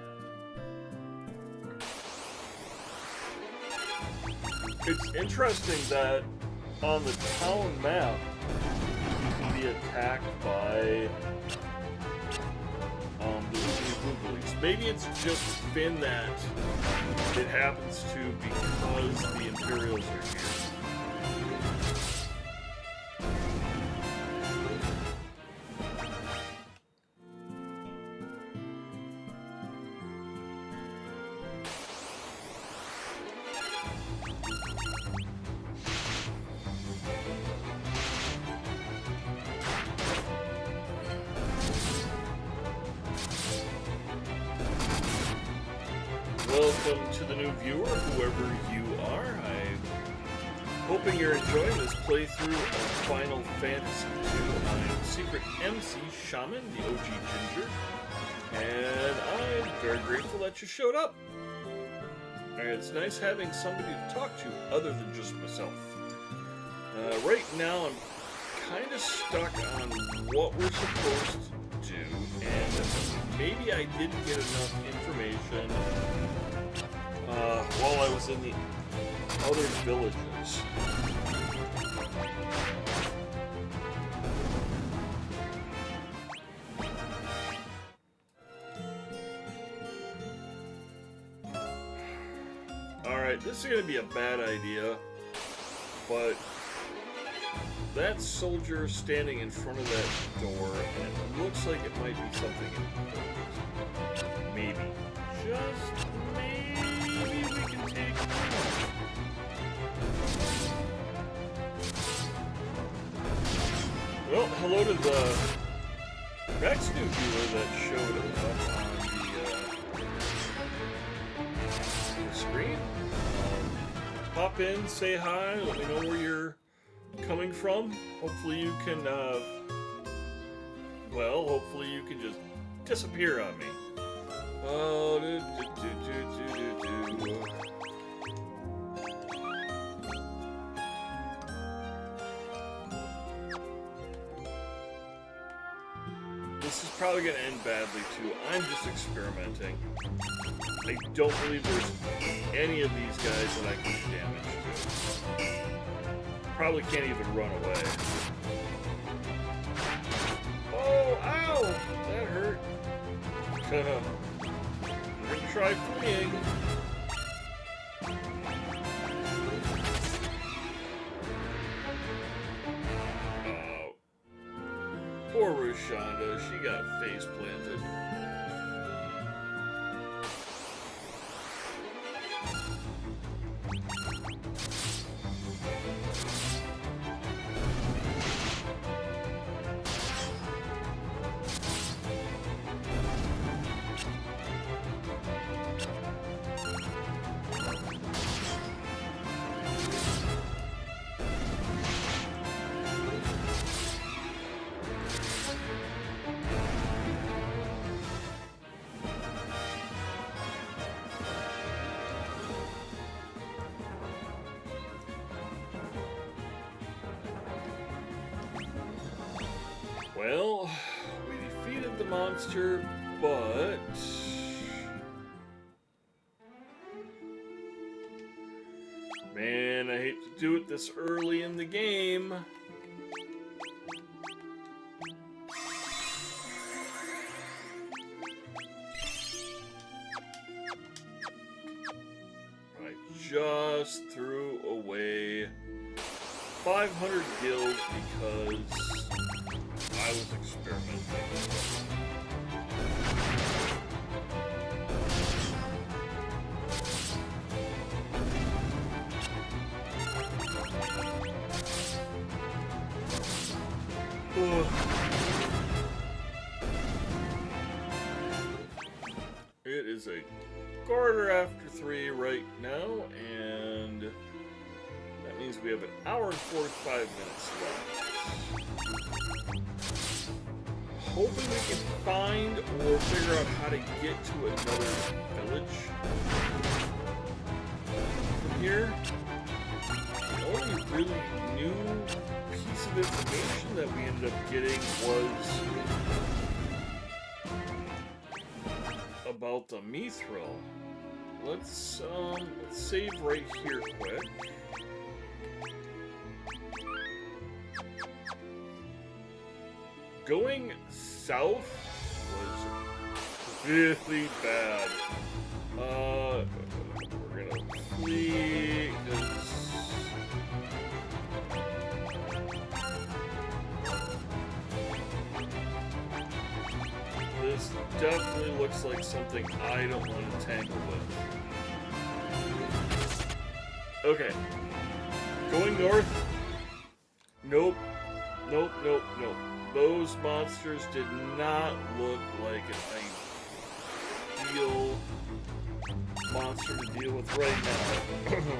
It's interesting that on the town map, you can be attacked by the Googlies. Maybe it's just Fynn that it happens to because the Imperials are here. Welcome to the new viewer, whoever you are. I'm hoping you're enjoying this playthrough of Final Fantasy II. I'm Secret MC Shaman, the OG Ginger, and I'm very grateful that you showed up. And it's nice having somebody to talk to other than just myself. Right now, I'm kind of stuck on what we're supposed to do, and maybe I didn't get enough information while I was in the other villages. Alright, this is going to be a bad idea, but that soldier standing in front of that door, and it looks like it might be something important. Maybe. Just maybe we can take it out. Well, hello to the next new viewer that showed up on the screen. Pop in, say hi, let me know where you're coming from. Hopefully you can, well, hopefully you can just disappear on me. This is probably going to end badly too. I'm just experimenting. I don't believe there's any of these guys that I can do damage to. Probably can't even run away. Oh, ow! That hurt. We're gonna try fleeing. Oh. Poor Rushanda, she got face planted. Well, we defeated the monster, but man, I hate to do it this early in the game. just threw away 500 gills because I was experimenting. It is a quarter after 3 right now, and that means we have an hour and 45 minutes left. Hoping we can find or figure out how to get to another village from here. The only really new piece of information that we ended up getting was about the mithril. Let's save right here quick. Going south was really bad. We're gonna flee because this definitely looks like something I don't want to tangle with. Okay. Going north. Nope. Nope, nope, nope. Those monsters did not look like an ideal monster to deal with right now.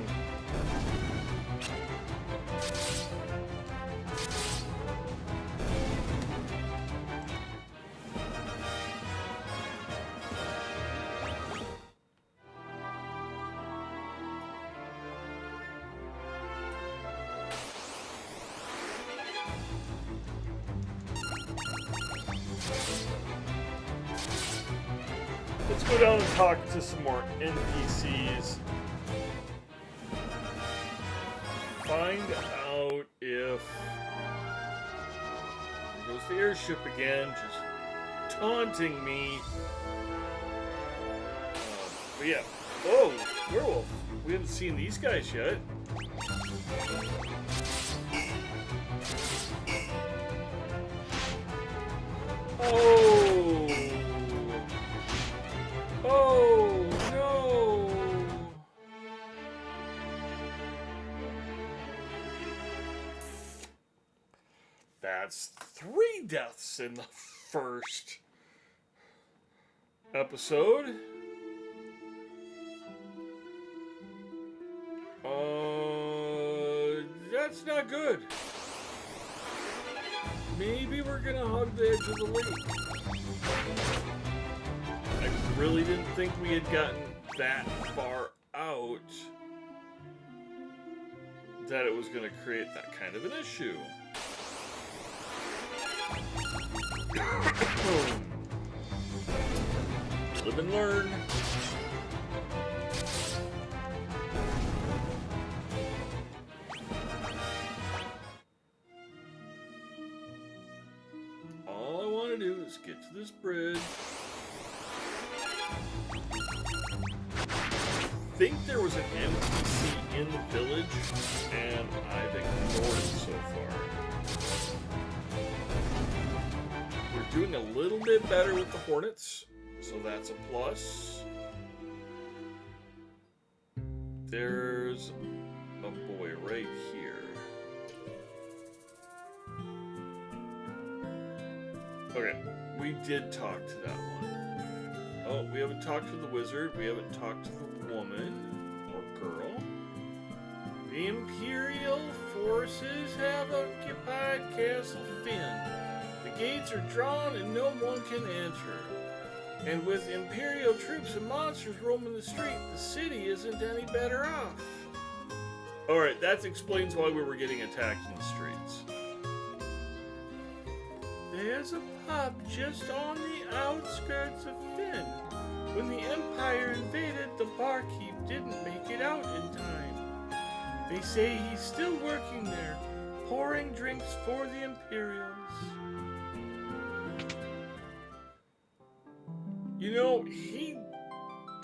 Let's go down and talk to some more NPCs. Find out if... There goes the airship again, just taunting me. But yeah. Oh, werewolf. We haven't seen these guys yet. Oh! Oh, no! That's 3 deaths in the first episode. That's not good. Maybe we're gonna hug the edge of the lake. I really didn't think we had gotten that far out that it was going to create that kind of an issue. Live and learn. All I want to do is get to this bridge. I think there was an NPC in the village, and I've ignored it so far. We're doing a little bit better with the Hornets, so that's a plus. There's a boy right here. Okay, we did talk to that one. Oh, we haven't talked to the wizard. We haven't talked to the woman or girl. The Imperial forces have occupied Castle Fynn. The gates are drawn and no one can enter. And with Imperial troops and monsters roaming the street, the city isn't any better off. Alright, that explains why we were getting attacked in the streets. There's a pub just on the outskirts of Fynn. When the Empire invaded, the barkeep didn't make it out in time. They say he's still working there, pouring drinks for the Imperials. You know, he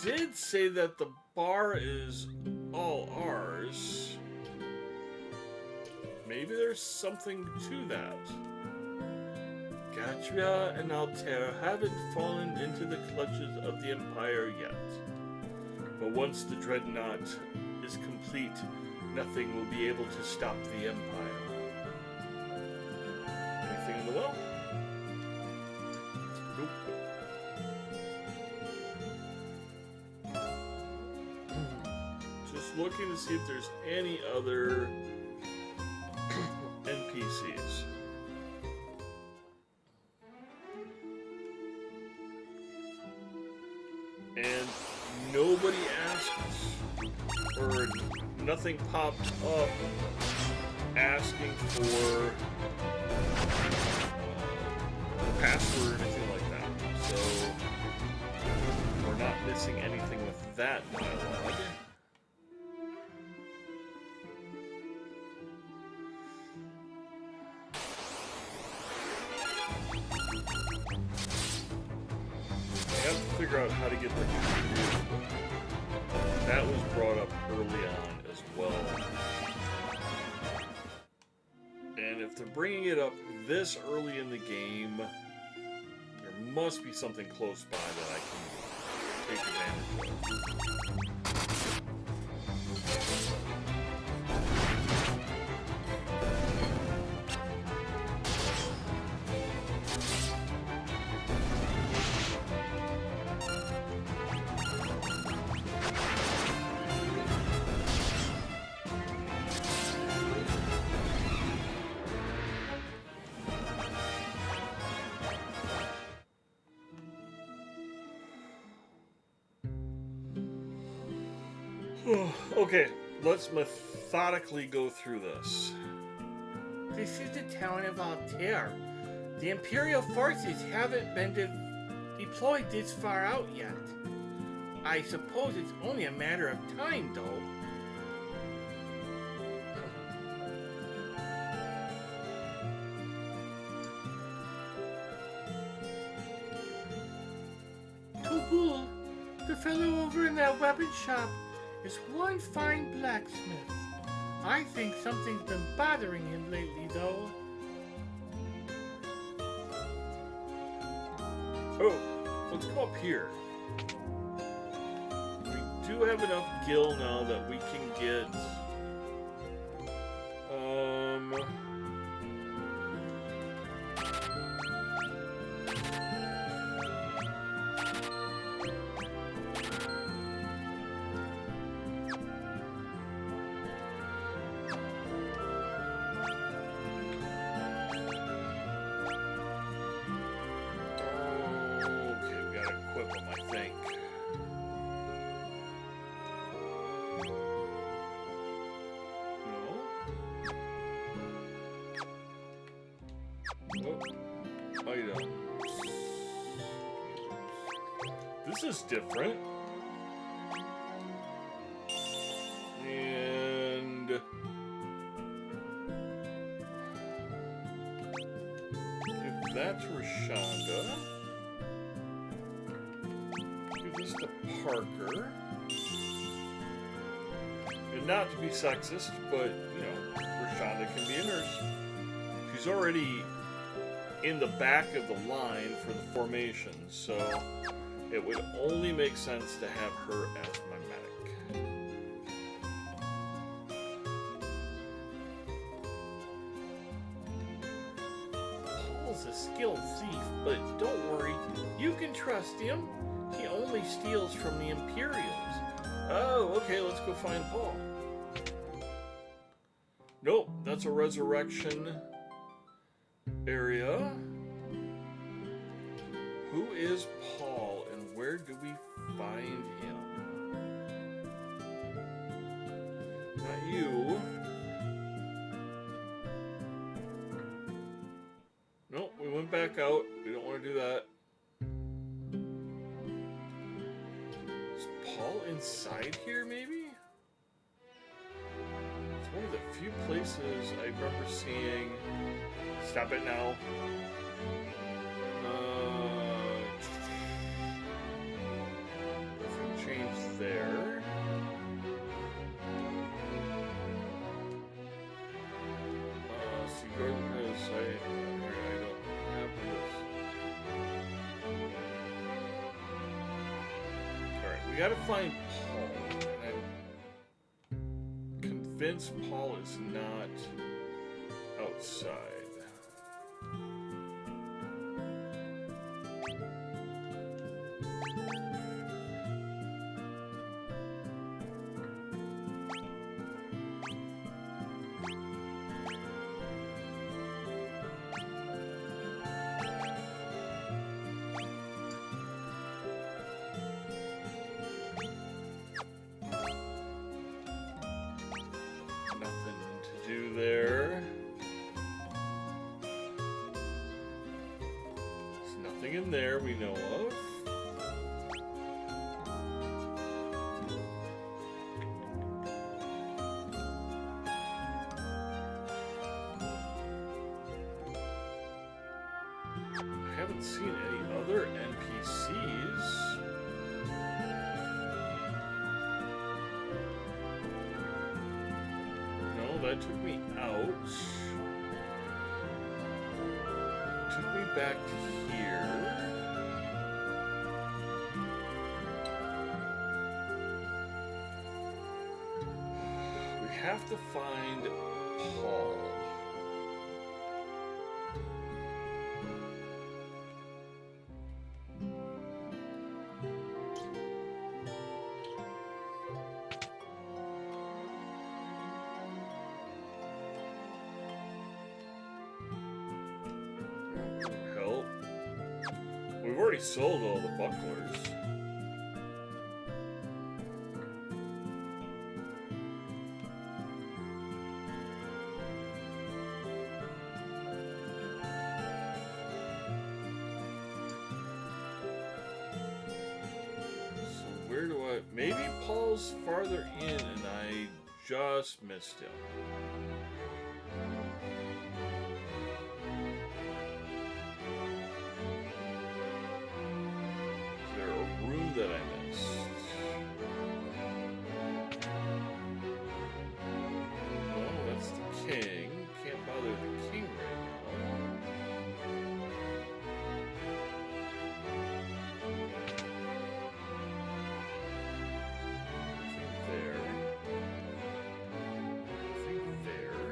did say that the bar is all ours, maybe there's something to that. Gatria and Altair haven't fallen into the clutches of the Empire yet. But once the Dreadnought is complete, nothing will be able to stop the Empire. Anything in the well? Nope. Just looking to see if there's any other NPCs. And nobody asked, or nothing popped up asking for the password or anything like that. So we're not missing anything with that dialogue. I have to figure out how to get the tree. That was brought up early on as well. And if they're bringing it up this early in the game, there must be something close by that I can take advantage of. Okay, let's methodically go through this. This is the town of Altair. The Imperial forces haven't been deployed this far out yet. I suppose it's only a matter of time, though. Tobul, the fellow over in that weapon shop, is one fine blacksmith. I think something's been bothering him lately, though. Oh, let's go up here. We do have enough gil now that we can get... Items. This is different. And give that to Rashonda. Give this to Parker. And not to be sexist, but you know, Rashonda can be a nurse. She's already in the back of the line for the formation, so it would only make sense to have her as my medic. Paul's a skilled thief, but don't worry, you can trust him. He only steals from the Imperials. Oh, okay, let's go find Paul. Nope, that's a resurrection area. Who is Paul and where do we find him? Not you. Nope, we went back out. We don't want to do that. Is Paul inside here, maybe? It's one of the few places I remember seeing. Stop it now. Nothing changed there. gotta find Paul. And I'm convinced Paul is not outside. There. There's nothing in there we know of. I haven't seen any other NPCs. That took me out. Took me back to here. We have to find Paul. We've already sold all the bucklers. So where do I... Maybe Paul's farther in and I just missed him. That I missed. Oh, that's the king. Can't bother the king right now. Nothing there. Nothing there.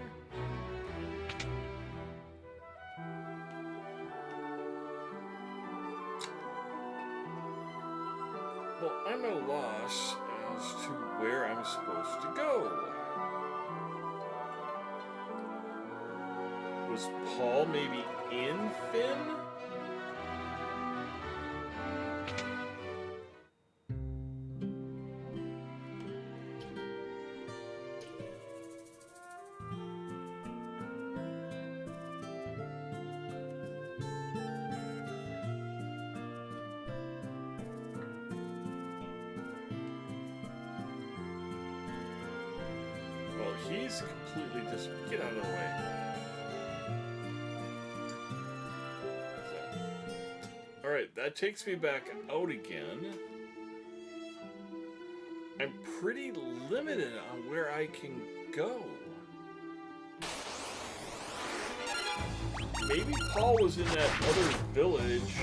Well, I'm at a loss as to where I'm supposed to go. Was Paul maybe in Fynn? He's completely just... Get out of the way. Alright, that takes me back out again. I'm pretty limited on where I can go. Maybe Paul was in that other village,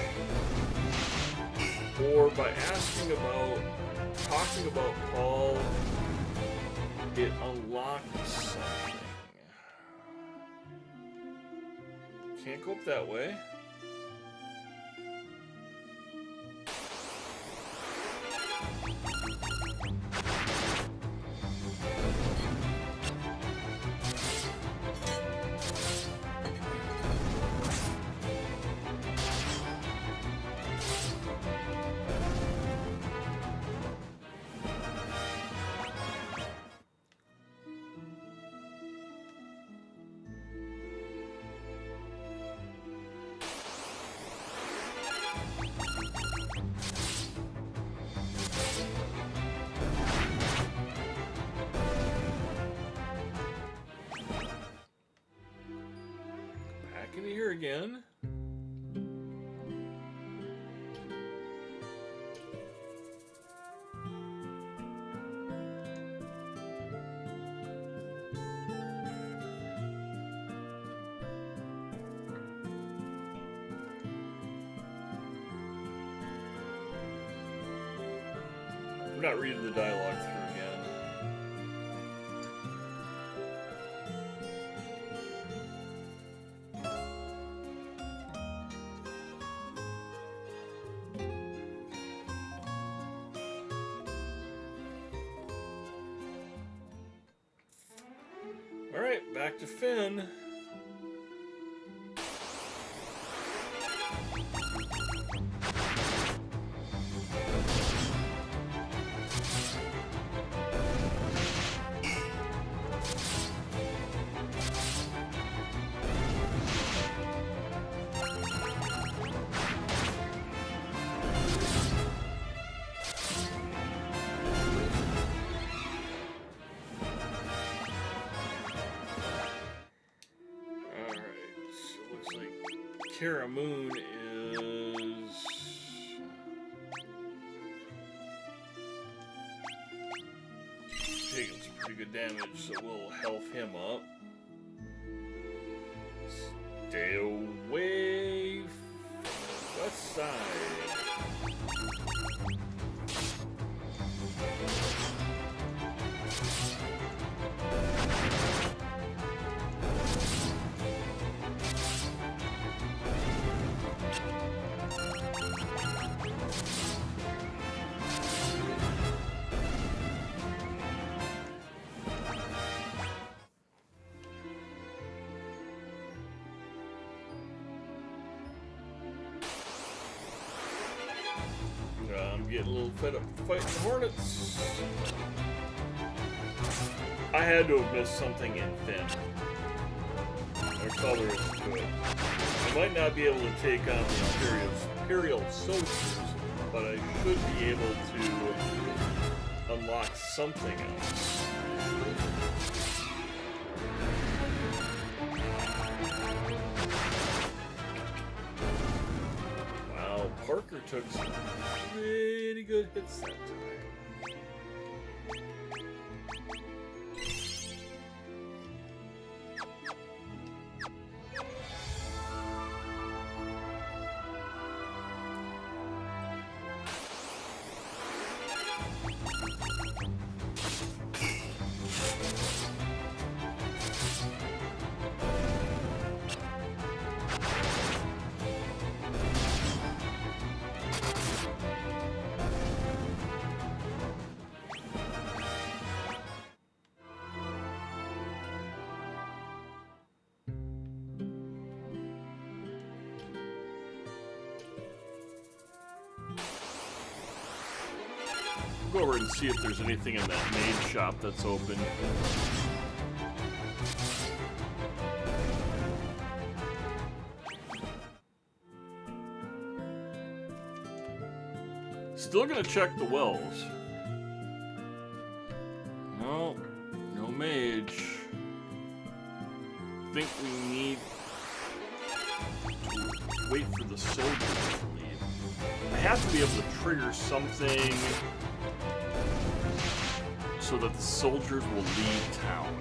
or by asking about, talking about Paul, it unlocked something. Can't go up that way. Into here again. not reading the dialogue through again. Alright, back to Fynn. Kara Moon is taking some pretty good damage, so we'll health him up. Stay away from the west side. I'm getting a little fed up fighting the hornets. I had to have missed something in Fynn. That's all there is to it. I might not be able to take on the Imperial soldiers, but I should be able to unlock something else. Wow, Parker took some pretty good hits that time. Go over and see if there's anything in that maid shop that's open. Still gonna check the wells. No, no mage. Think we need to wait for the soldiers to leave. I have to be able to trigger something so that the soldiers will leave town.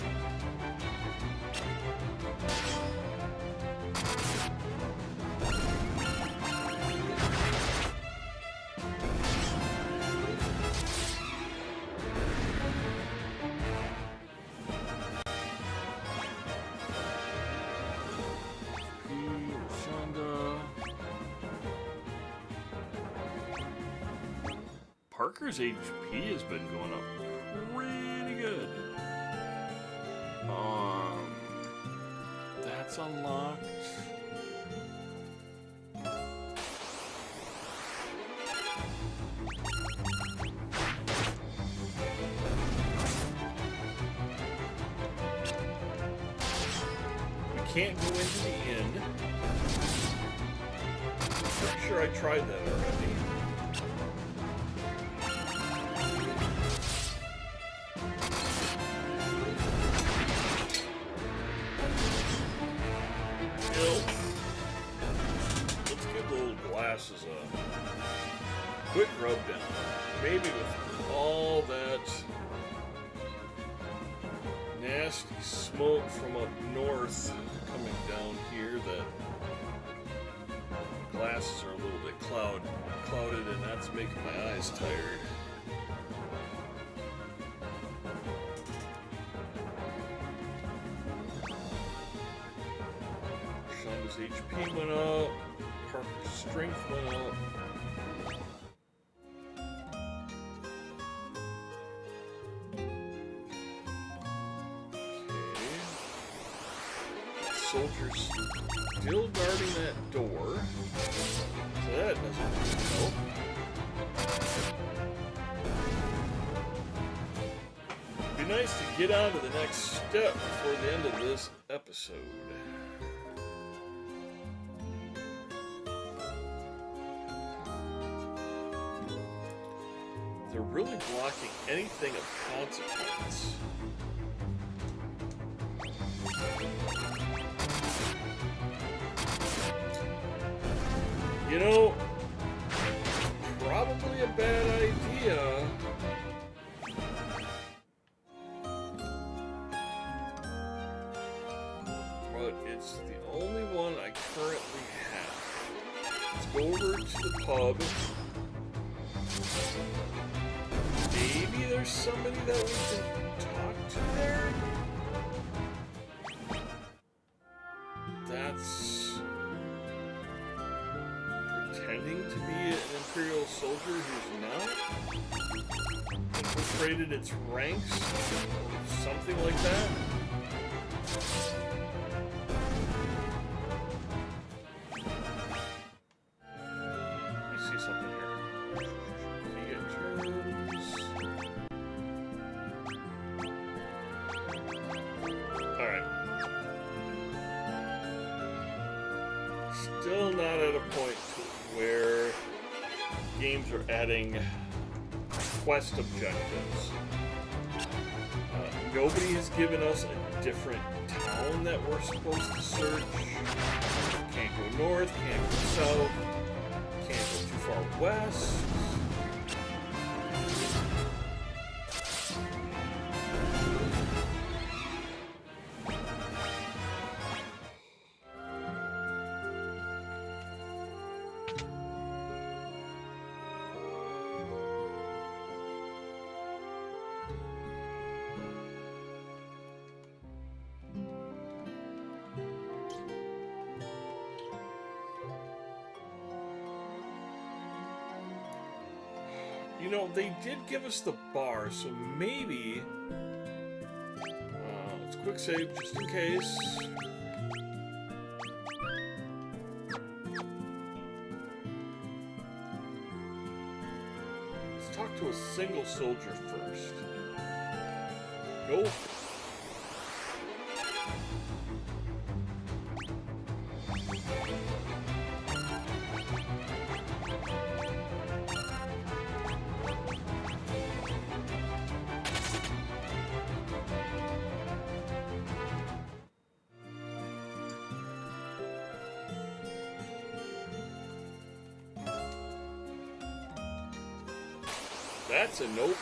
Parker's HP has been going up pretty good. That's unlocked. We can't go into the inn. Pretty sure I tried that already. Is a quick rub down. Maybe with all that nasty smoke from up north coming down here, that glasses are a little bit clouded, and that's making my eyes tired. strength went up. Okay. Soldiers still guarding that door. So that doesn't help. It'd be nice to get on to the next step before the end of this episode. They're really blocking anything of consequence. You know, probably a bad idea. But it's the only one I currently have. Let's go over to the pub. Maybe there's somebody that we can talk to there? That's pretending to be an Imperial soldier who's not? Infiltrated its ranks? Or something like that? Let me see something here. You get turns. Alright. Still not at a point where games are adding quest objectives. Nobody has given us a different town that we're supposed to search. Can't go north, can't go south, can't go too far west. You know, they did give us the bar, so maybe... let's quick save, just in case. Let's talk to a single soldier first. Go. That's a nope.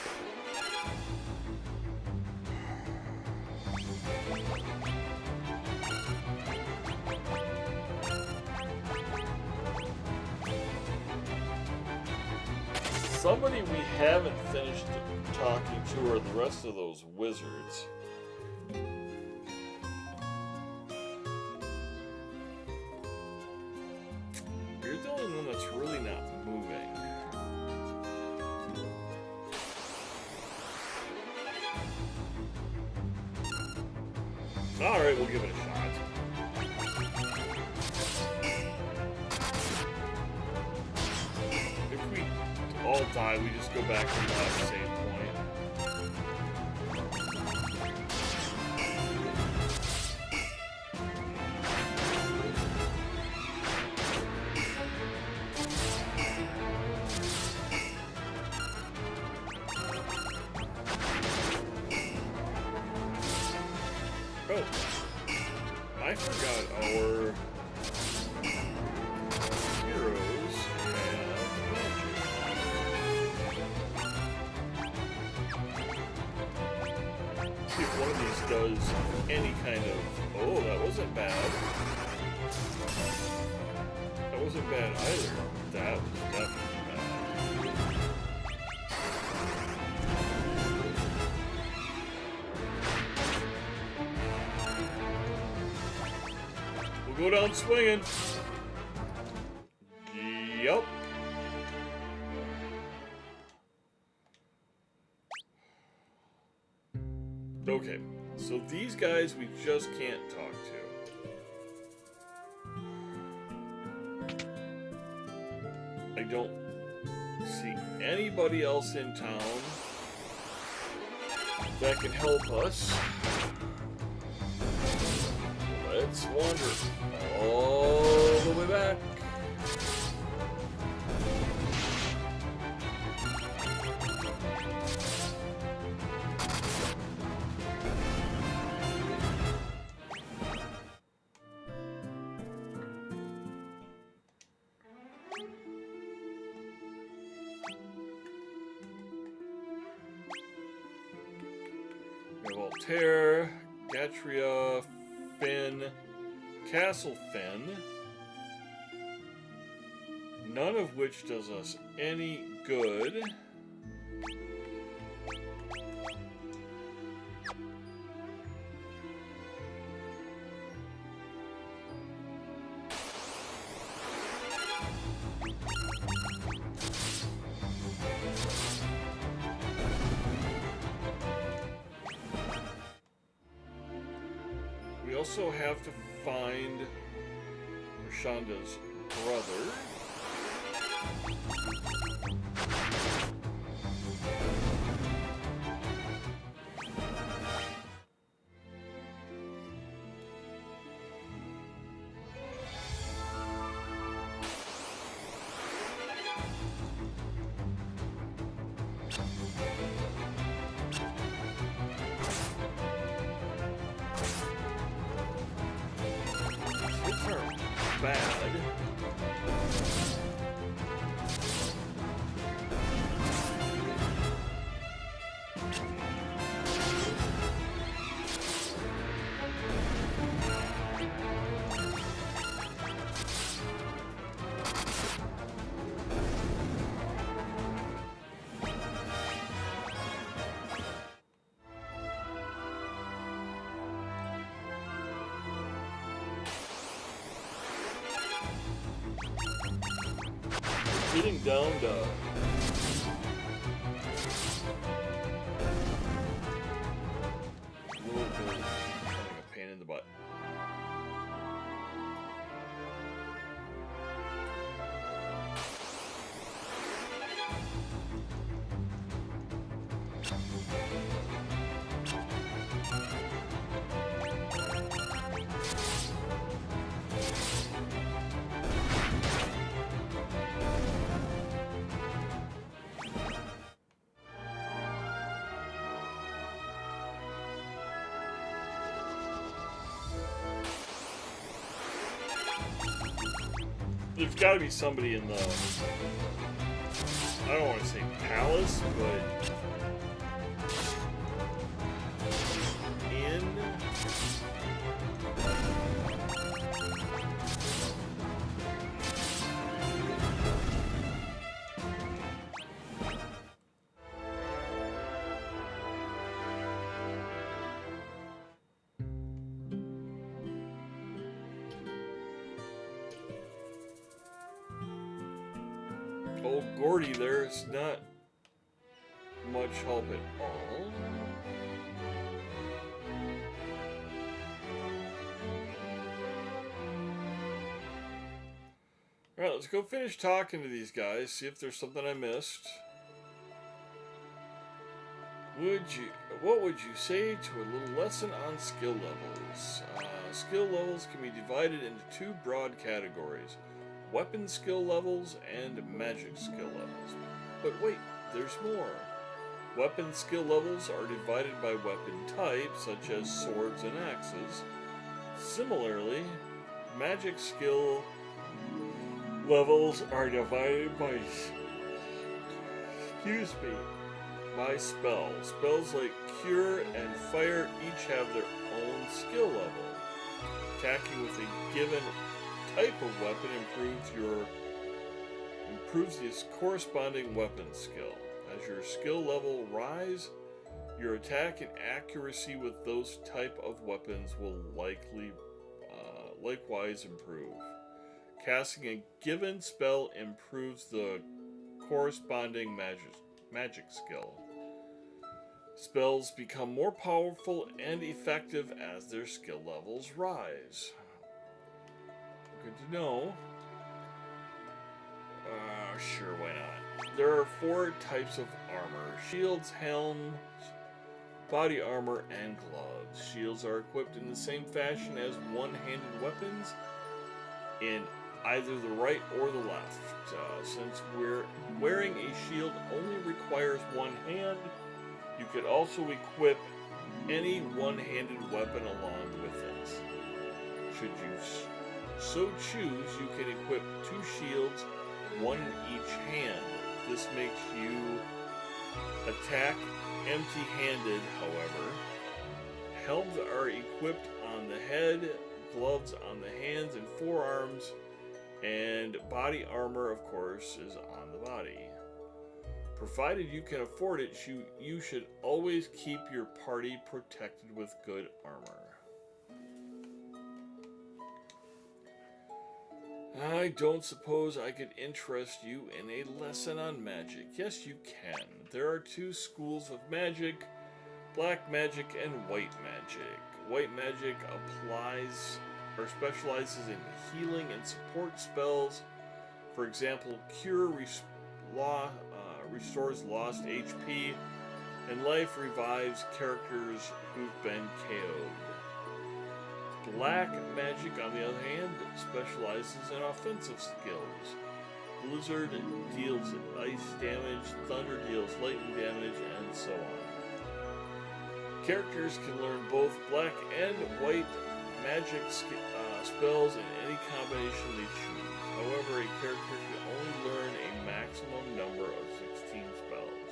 Somebody we haven't finished talking to are the rest of those wizards. You're the only one that's really not moving. Alright, we'll give it a shot. If we all die, we just go back to the same point. Oh, I forgot our heroes have magic. See if one of these does any kind of... Oh, that wasn't bad. That wasn't bad either. That was definitely bad. Go down swinging. Yep. Okay, so these guys we just can't talk to. I don't see anybody else in town that can help us. Let's wander all the way back. We have Altair, Gatria, Fynn, Castle Fynn, none of which does us any good. We also have to find Rashonda's brother. Hits are bad. Getting down to a little bit becoming a pain in the butt. There's got to be somebody in the, I don't want to say palace, but in old Gordy, there's not much help at all. Alright, let's go finish talking to these guys, see if there's something I missed. What would you say to a little lesson on skill levels? Skill levels can be divided into two broad categories: weapon skill levels and magic skill levels. But wait, there's more. Weapon skill levels are divided by weapon type, such as swords and axes. Similarly, magic skill levels are divided by, by spells. Spells like Cure and Fire each have their own skill level. Attacking with a given type of weapon improves the corresponding weapon skill. As your skill level rise, your attack and accuracy with those type of weapons will likewise improve. Casting a given spell improves the corresponding magic skill. Spells become more powerful and effective as their skill levels rise. Good to know. Sure, why not? There are 4 types of armor: shields, helms, body armor, and gloves. Shields are equipped in the same fashion as one-handed weapons in either the right or the left. Since wearing a shield only requires one hand, you could also equip any one-handed weapon along with it. Should you so choose, you can equip 2 shields, one in each hand. This makes you attack empty-handed, however. Helms are equipped on the head, gloves on the hands and forearms, and body armor, of course, is on the body. Provided you can afford it, you should always keep your party protected with good armor. I don't suppose I could interest you in a lesson on magic. Yes, you can. There are 2 schools of magic: black magic and white magic. White magic applies or specializes in healing and support spells. For example, cure restores lost HP, and life revives characters who've been KO'd. Black magic, on the other hand, specializes in offensive skills. Blizzard deals ice damage, thunder deals lightning damage, and so on. Characters can learn both black and white magic spells in any combination they choose. However, a character can only learn a maximum number of 16 spells.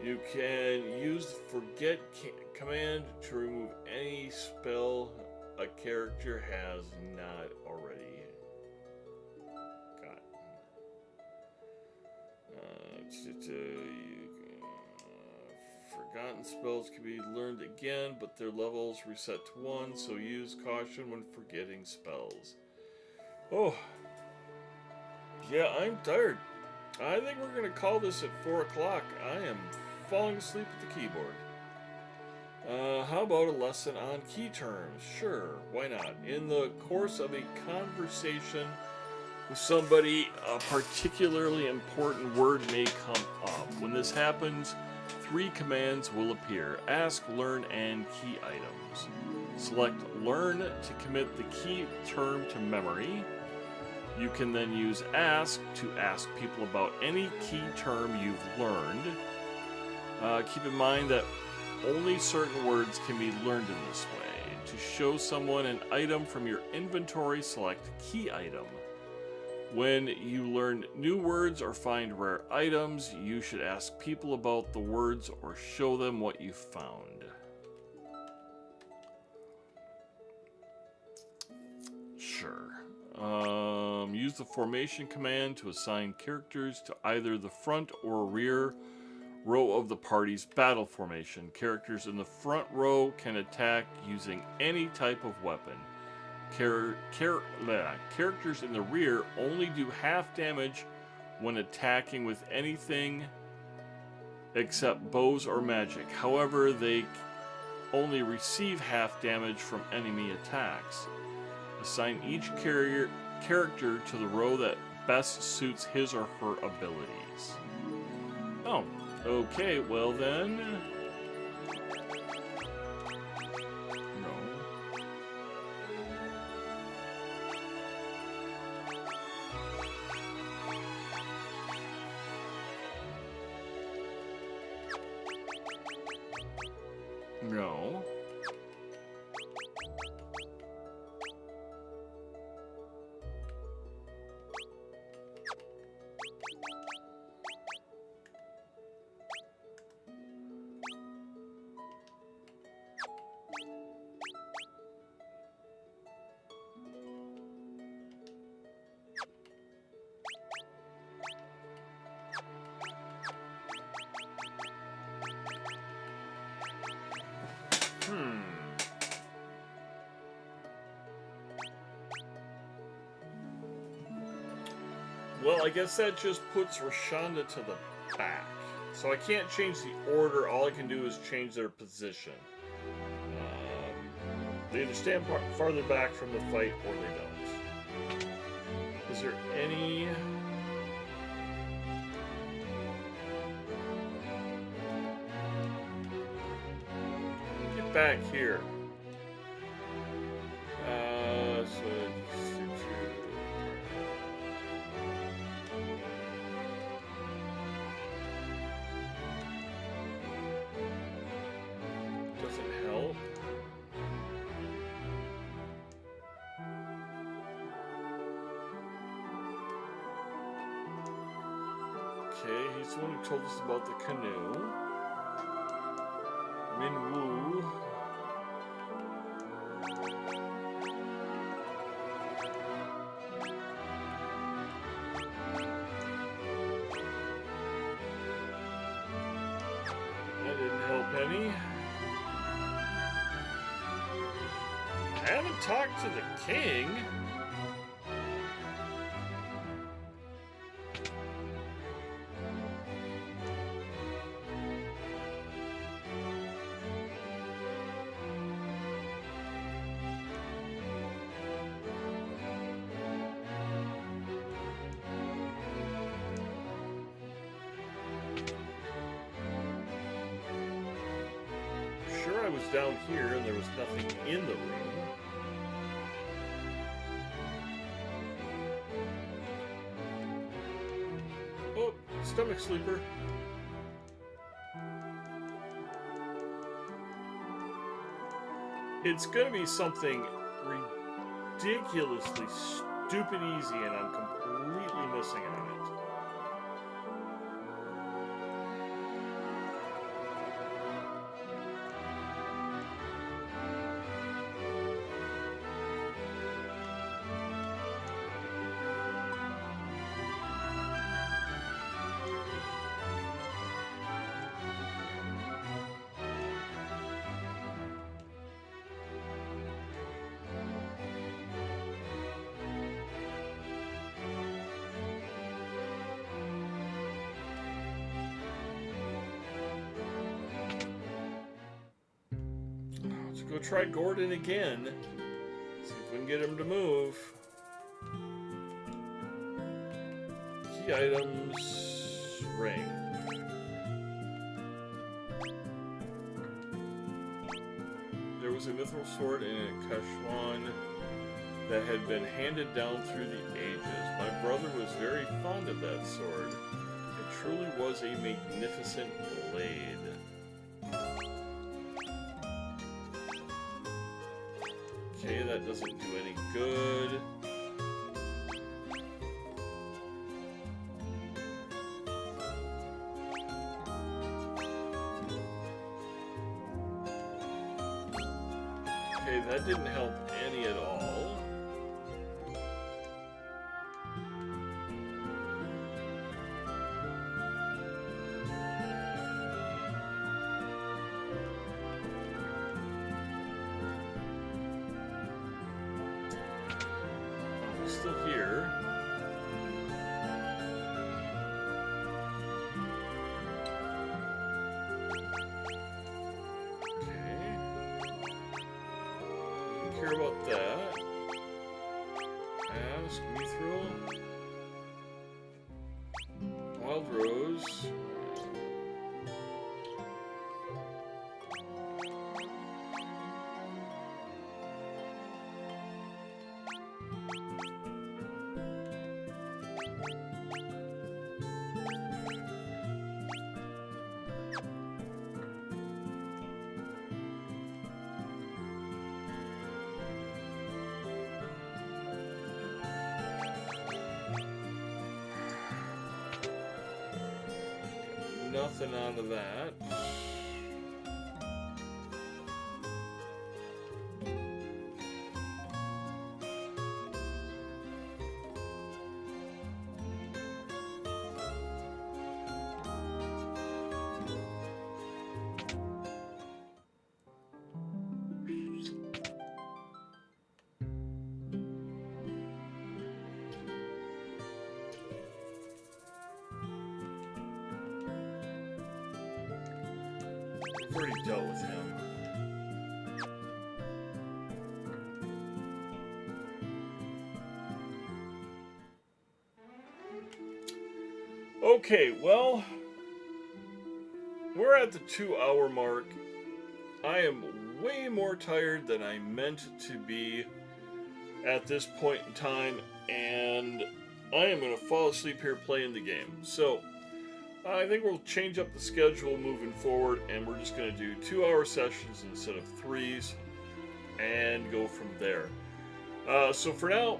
You can use the forget command to remove any spell a character has not already got. Forgotten spells can be learned again, but their levels reset to 1, so use caution when forgetting spells. Oh, yeah, I'm tired. I think we're going to call this at 4 o'clock. I am falling asleep at the keyboard. How about a lesson on key terms? Sure, why not? In the course of a conversation with somebody, a particularly important word may come up. When this happens, 3 commands will appear: ask, learn, and key items. Select learn to commit the key term to memory. You can then use ask to ask people about any key term you've learned. Keep in mind that only certain words can be learned in this way. To show someone an item from your inventory, select key item. When you learn new words or find rare items, you should ask people about the words or show them what you found. Sure. Use the formation command to assign characters to either the front or rear row of the party's battle formation. Characters in the front row can attack using any type of weapon. Characters in the rear only do half damage when attacking with anything except bows or magic. However, they only receive half damage from enemy attacks. Assign each character to the row that best suits his or her abilities. Oh, okay, well then... No. Well, I guess that just puts Rashonda to the back. So I can't change the order. All I can do is change their position. They either stand farther back from the fight or they don't. Is there any... Get back here. Doesn't help. Okay, he's the one who told us about the canoe. Minwoo. That didn't help any. I haven't talked to the king. Sure, I was down here and there was nothing in the room. Oh, stomach sleeper. It's gonna be something ridiculously stupid easy, and I'm completely missing on it. Let's go try Gordon again. See if we can get him to move. Key items, ring. There was a mithril sword in a Kashwan that had been handed down through the ages. My brother was very fond of that sword. It truly was a magnificent blade. Okay, that doesn't do any good. Okay, that didn't help any at all. Still here. Okay. Don't care about that. Ask Mithril. Wild Rose. Nothing out of that. already dealt with him. Okay, well, we're at the 2-hour mark. I am way more tired than I meant to be at this point in time, and I am going to fall asleep here playing the game. So, I think we'll change up the schedule moving forward, and we're just going to do 2-hour sessions instead of 3s, and go from there. So for now,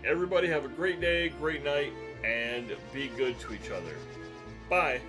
everybody have a great day, great night, and be good to each other. Bye.